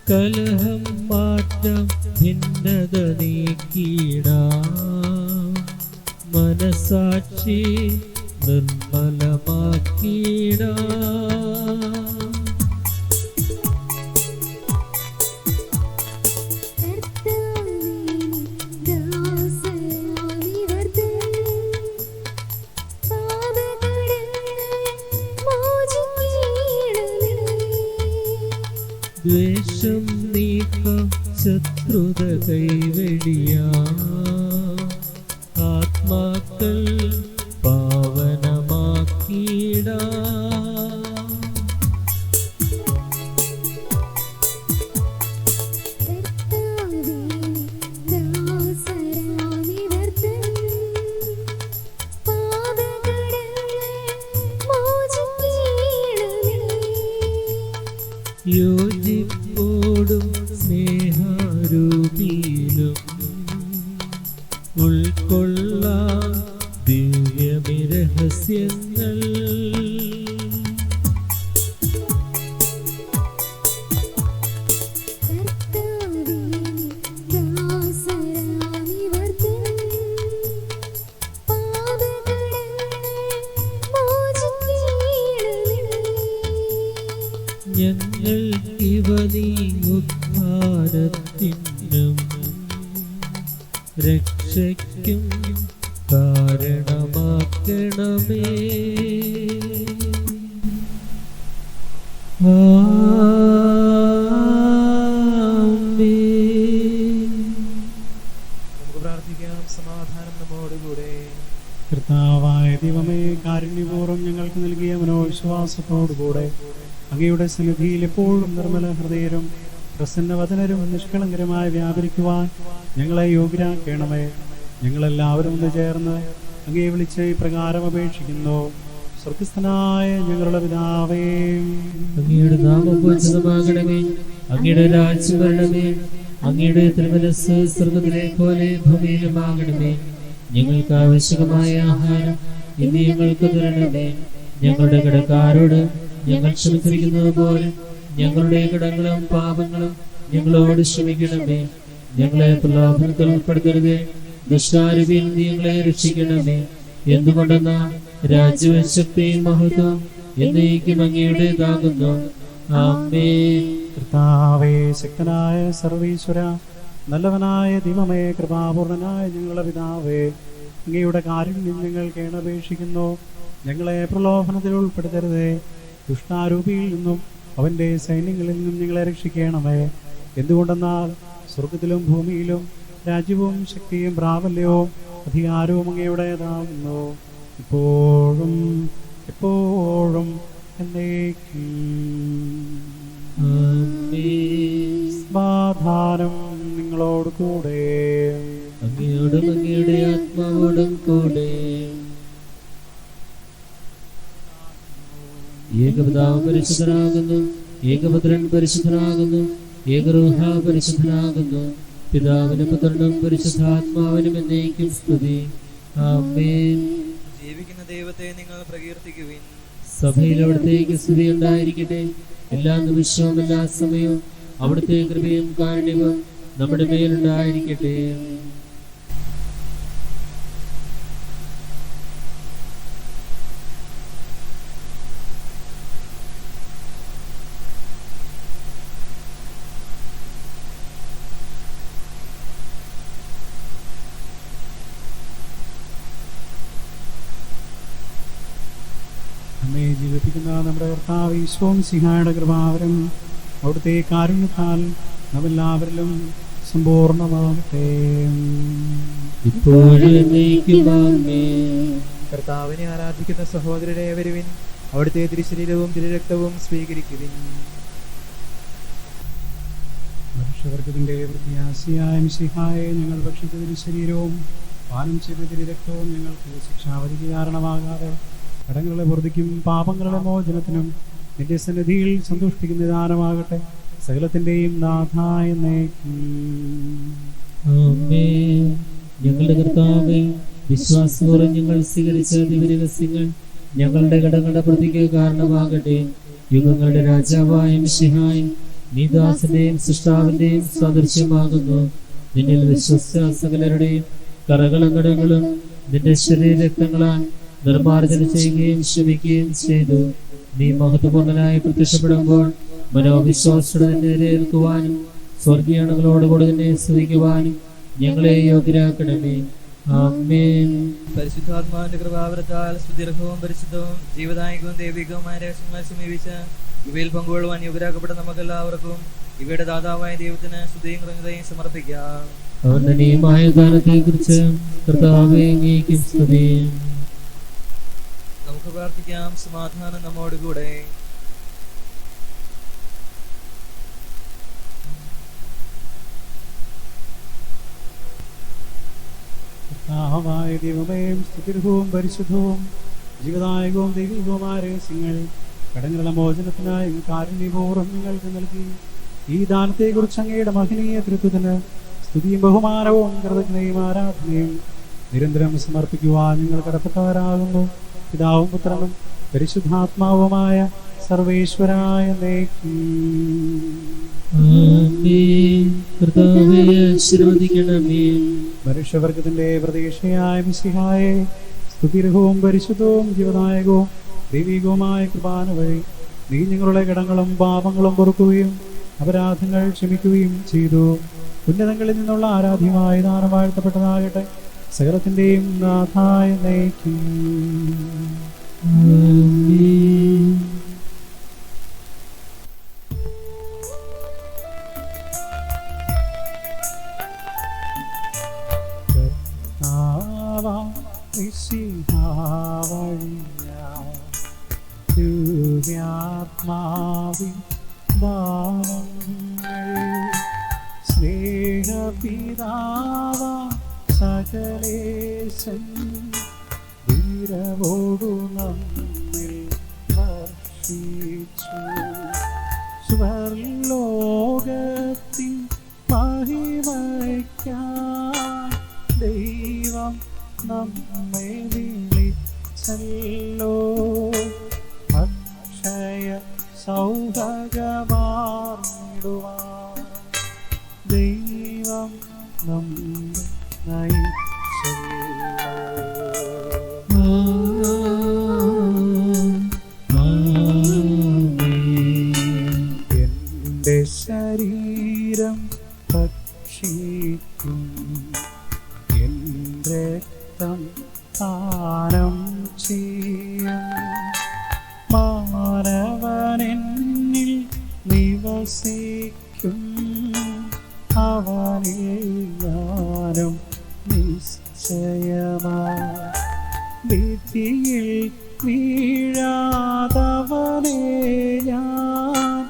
കലഹം മാറ്റം ഭിന്നത നീക്കിടാം, മനസാക്ഷി നിർമ്മലമാക്കിടാം. ദ്വേഷം നീക്കം ശത്രുത കൈവെടിയാം, ആത്മാക്കൾ പാവനമാക്കിടാം. യോജിപ്പോടും സ്നേഹാരൂപിയിലും ഉൾക്കൊള്ളാം ദിവ്യരഹസ്യങ്ങൾ. ഞങ്ങൾ ഇവ നീ ഉദ്ധാരത്തിനും രക്ഷയ്ക്കും കാരണമാക്കണമേ. നമുക്ക് പ്രാർത്ഥിക്കാം. സമാധാനം നമ്മോടുകൂടെ. കർത്താവായ ദൈവമേ, കാരുണ്യപൂർവ്വം ഞങ്ങൾക്ക് നൽകിയ മനോവിശ്വാസത്തോടുകൂടെ അങ്ങയുടെ സന്നിധിയിൽ എപ്പോഴും നിർമ്മല ഹൃദയരും പ്രസന്നവദനരും നിഷ്കളങ്കരമായി വ്യാപരിക്കുവാൻ ഞങ്ങളെ യോഗ്യരാക്കണമേ. ഞങ്ങളെല്ലാവരും ഒന്ന് ചേർന്ന് അങ്ങയെ വിളിച്ച് ഇപ്രകാരം അപേക്ഷിക്കുന്നു. സ്വർഗസ്ഥനായ ഞങ്ങളുടെ പിതാവേ, അങ്ങയുടെ നാമം പൂജിതമാകണമേ, അങ്ങയുടെ രാജ്യം വരണമേ, അങ്ങയുടെ തിരുമനസ്സ് സ്വർഗ്ഗത്തിലെ പോലെ ഭൂമിയിലുമാകണമേ. ഞങ്ങൾക്ക് ആവശ്യമായ ആഹാരം ഇന്ന് ഞങ്ങൾക്ക് തരണമേ. ഞങ്ങളുടെ കടക്കാരോട് ഞങ്ങൾ ക്ഷമിച്ചിരിക്കുന്നത് പോലെ ഞങ്ങളുടെ കടങ്ങളും പാപങ്ങളും ഞങ്ങളോട് ക്ഷമിക്കണമേ. ഞങ്ങളെ പ്രലോഭനത്തിൽ ഉൾപ്പെടുത്തരുതേ, ദുഷ്ടാരൂപിയിൽ നിന്ന് ഞങ്ങളെ രക്ഷിക്കണമേ. എന്തുകൊണ്ടെന്നാൽ രാജ്യവും ശക്തിയും മഹത്വം എന്നേക്കും അങ്ങയുടേതാകുന്നു. ആമേൻ. കർത്താവേ, ശക്തനായ സർവീശ്വര, നല്ലവനായ ദൈവമേ, കൃപാപൂർണനായ ഞങ്ങളുടെ പിതാവേ, അങ്ങയുടെ കാരുണ്യം ഞങ്ങൾ കേണപേക്ഷിക്കുന്നു. ഞങ്ങളെ പ്രലോഭനത്തിൽ ഉൾപ്പെടുത്തരുതേ, ദുഷ്ടാരൂപിയിൽ നിന്നും അവന്റെ സൈന്യങ്ങളിൽ നിന്നും ഞങ്ങളെ രക്ഷിക്കണമേ. എന്തുകൊണ്ടെന്നാൽ സ്വർഗത്തിലും ഭൂമിയിലും രാജ്യവും ശക്തിയും പ്രാബല്യവും അധികാരവും അങ്ങയുടേതാകുന്നു, ഇപ്പോഴും എപ്പോഴും എന്നേക്കും. സമാധാനം നിങ്ങളോട് കൂടെ, അങ്ങയോടും അങ്ങയുടെ ആത്മാവോടും കൂടെ. ഏകപിതാവ് പരിശുദ്ധനാകുന്നു, ഏകപുത്രൻ പരിശുദ്ധനാകുന്നു, ഏകരൂഹ പരിശുദ്ധനാകുന്നു. പിതാവിനും പുത്രനും പരിശുദ്ധാത്മാവിനും എന്നേക്കും സ്തുതി. ആമേൻ. ജീവിക്കുന്ന ദൈവത്തെ നിങ്ങൾ പ്രകീർത്തിക്കുവിൻ. സഭയിൽ അവിടുത്തേക്ക് സ്തുതി ഉണ്ടായിരിക്കട്ടെ. എല്ലാ നിമിഷവും എല്ലാ സമയവും അവിടുത്തെ കൃപയും കാരുണ്യവും നമ്മുടെ മേലുണ്ടായിരിക്കട്ടെ. നമ്മെ ജീവിപ്പിക്കുന്ന നമ്മുടെ കർത്താവ് ഈശോം സിഹായുടെ കൃപാവരം അവിടുത്തെ കാരുണ്യത്താൽ നമ്മെല്ലാവരിലും സമ്പൂർണ്ണമാകട്ടെ. ഇപ്പോഴും എന്നേക്കും ആമേൻ. കർത്താവിനെ ആരാധിക്കുന്ന സഹോദരരെ വരുവിൻ, അവിടുത്തെ തിരുശരീരവും തിരുരക്തവും സ്വീകരിക്കുവിൻ. മനുഷ്യവർഗത്തിന്റെ പ്രത്യാശയായ മിശിഹായെ ഞങ്ങൾ ഭക്ഷിച്ച തിരുശരീരവും പാനം ചെയ്ത തിരുരക്തവും ഞങ്ങൾക്ക് ശിക്ഷാവധിക്ക് കാരണമാകാതെ കടങ്ങളുടെ വൃദ്ധിക്കും പാപങ്ങളുടെ മോചനത്തിനും നിന്റെ സന്നിധിയിൽ സന്തുഷ്ടിക്കുന്ന ദാനമാകട്ടെ. സകലത്തിന്റെയും നാഥായ എന്നേക്കും. ആമേൻ. ഞങ്ങളുടെ കർത്താവേ, വിശ്വാസപൂർവ്വം ഞങ്ങൾ സ്വീകരിച്ച ദിവ്യരഹസ്യങ്ങൾ ഞങ്ങളുടെ കടങ്ങളുടെ പ്രതിക്ക് കാരണമാകട്ടെ. യുഗങ്ങളുടെ രാജാവായ മിശിഹായി നീ ദാസന്റെയും സൃഷ്ടാവിന്റെയും സദൃശ്യമാകുന്നു. നിന്നിൽ വിശ്വസിച്ച സകലരുടെയും കറകളും കടങ്ങളും നിന്റെ ശരീരരക്തങ്ങളാൽ നിർമ്മാർജ്ജനം ചെയ്യുകയും ക്ഷമിക്കുകയും ചെയ്തു. നീ മഹത്വപൂർണനായി പ്രത്യക്ഷപ്പെടുമ്പോൾ മനോവിശ്വാസത്തോടെ നിന്നെ എതിരേൽക്കുവാനും സ്വർഗീയണങ്ങളോടുകൂടി നിന്നെ സ്തുതിക്കുവാനും ഞങ്ങളെ യോഗ്യരാക്കണമേ. ആമേൻ. പരിശുദ്ധാത്മാവിന്റെ കൃപാവരത്താൽ സ്തുതിർഹവും പരിശുദ്ധവും ജീവദായകവും ദൈവികവുമായ രഹസ്യങ്ങളെ സമീപിച്ച് ഇവയിൽ പങ്കുകൊള്ളുവാൻ യോഗ്യരാക്കപ്പെട്ട നമുക്കെല്ലാവർക്കും ഇവയുടെ ദാതാവായ ദൈവത്തിന് സ്തുതിയും കൃതജ്ഞതയും സമർപ്പിക്കാം. അവന്റെ നിയമമായ ദാനത്തെ കുറിച്ച് കർത്താവേ അങ്ങേക്കും സ്തുതി. നമുക്ക് പ്രാർത്ഥിക്കാം. സമാധാനം നമ്മോടുകൂടെ. കർത്താവായ ദൈവമേ, സ്തുതിർഹവും പരിശുദ്ധവും ജീവദായകവും ദൈവികവുമായ രഹസ്യങ്ങൾ കടങ്ങളുടെ മോചനത്തിനായി കാരുണ്യപൂർവ്വം നിങ്ങൾക്ക് നൽകി. ഈ ദാനത്തെക്കുറിച്ച് അങ്ങയുടെ മഹനീയ തൃത്വത്തിന് സ്തുതിയും ബഹുമാനവും കൃതജ്ഞതയും ആരാധനയും നിരന്തരം സമർപ്പിക്കുവാൻ നിങ്ങൾ കടപ്പെട്ടവരാകുന്നു. പിതാവും പുത്രനും പരിശുദ്ധാത്മാവുമായ സർവേശ്വരായ എന്നേക്കും. ആമേൻ. കർത്താവേ ആശീർവദിക്കണമേ. മനുഷ്യവർഗത്തിന്റെ പ്രതീക്ഷയായ മിശിഹായെ, സ്തുതിർഹവും പരിശുദ്ധവും ജീവദായകവും ദൈവികവുമായ കൃപാന വഴി നീ ഞങ്ങളുടെ കടങ്ങളും പാപങ്ങളും പൊറുക്കുകയും അപരാധങ്ങൾ ക്ഷമിക്കുകയും ചെയ്തു. ഉന്നതങ്ങളിൽ നിന്നുള്ള ആരാധ്യമായ ദാനം വാഴ്ത്തപ്പെട്ടതാകട്ടെ. സകലത്തിന്റെയും നാഥായ എന്നേക്കും. ആമേൻ. ദിവ്യാത്മാവിൻ ദാനങ്ങൾ സ്നേഹപിതാവ സകലേശൻ വീരവോടു നമ്മിൽ വർഷിച്ചു. സ്വർലോകത്തിൻ മഹിമയ്ക്കായി ദൈവം നമ്മെ വിളിച്ചല്ലോ. അക്ഷയ സൗഭാഗ്യമാർന്നിടുവാൻ ദൈവം നമ്മെ നയിച്ചല്ലോ. എന്റെ ശരീരം ഭക്ഷിക്കും, എന്റെ രക്തം പാനം ചെയ്യും. മാനവനെന്നിൽ നിവസിക്കും, അവനിൽ ഞാനും നിശ്ചയമായി. വിധിയിൽ വീഴാതവനെ ഞാൻ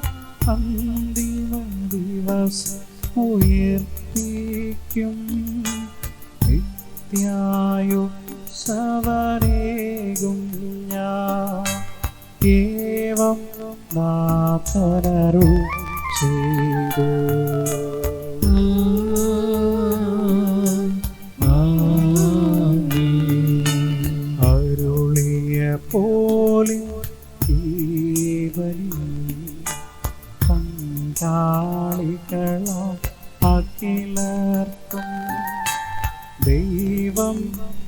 അന്തിമ ദിവസം ഉയർപ്പിക്കും. നിത്യായുസ്സവരേകും ഞാൻ, ഏവം നാഥനരുൾ ചെയ്തു. അരുളിയ പോലെ പങ്കാളികളാം അഖിലർക്കും ദൈവം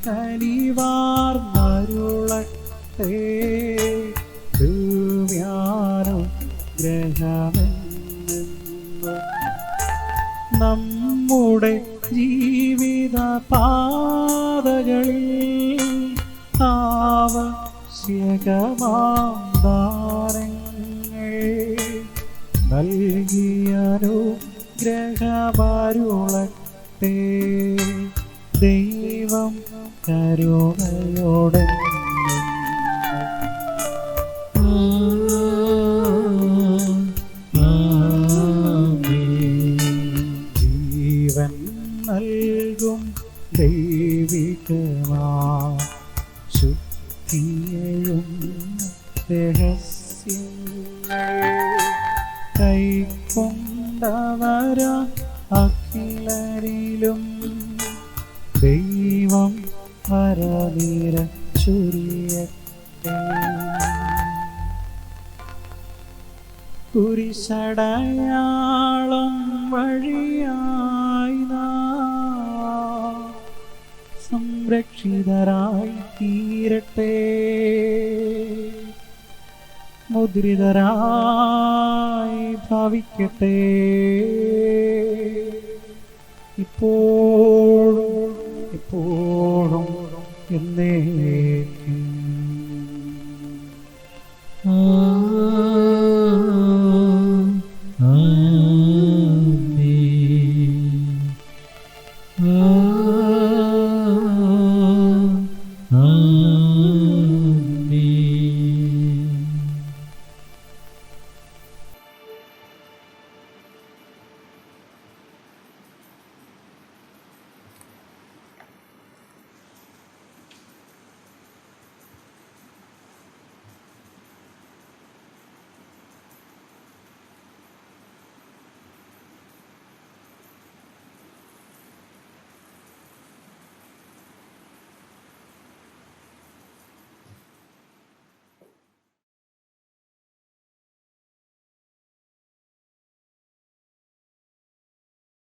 കനിവാർന്നരുളട്ടെ. ദിവ്യാനുഗ്രഹമെന്നും നമ്മുടെ ജീവിത പാതകളിൽ ആവശ്യകമാം ദാനങ്ങൾ നൽകിയനുഗ്രഹമരുളട്ടെ. ദൈവം കരുണയോടെ ജീവൻ നൽകും ദൈവികമാ ശുദ്ധിയും രഹസ്യങ്ങൾ കൈക്കൊണ്ടവര അഖിലരിലും ദൈവം വരനിര ചൊരിയട്ടെ. കുരിശടയാളം വഴിയായി നാം സംരക്ഷിതരായി തീരട്ടെ. മുദ്രിതരായി ഭവിക്കട്ടെ. ഇപ്പോഴും എന്നേക്കും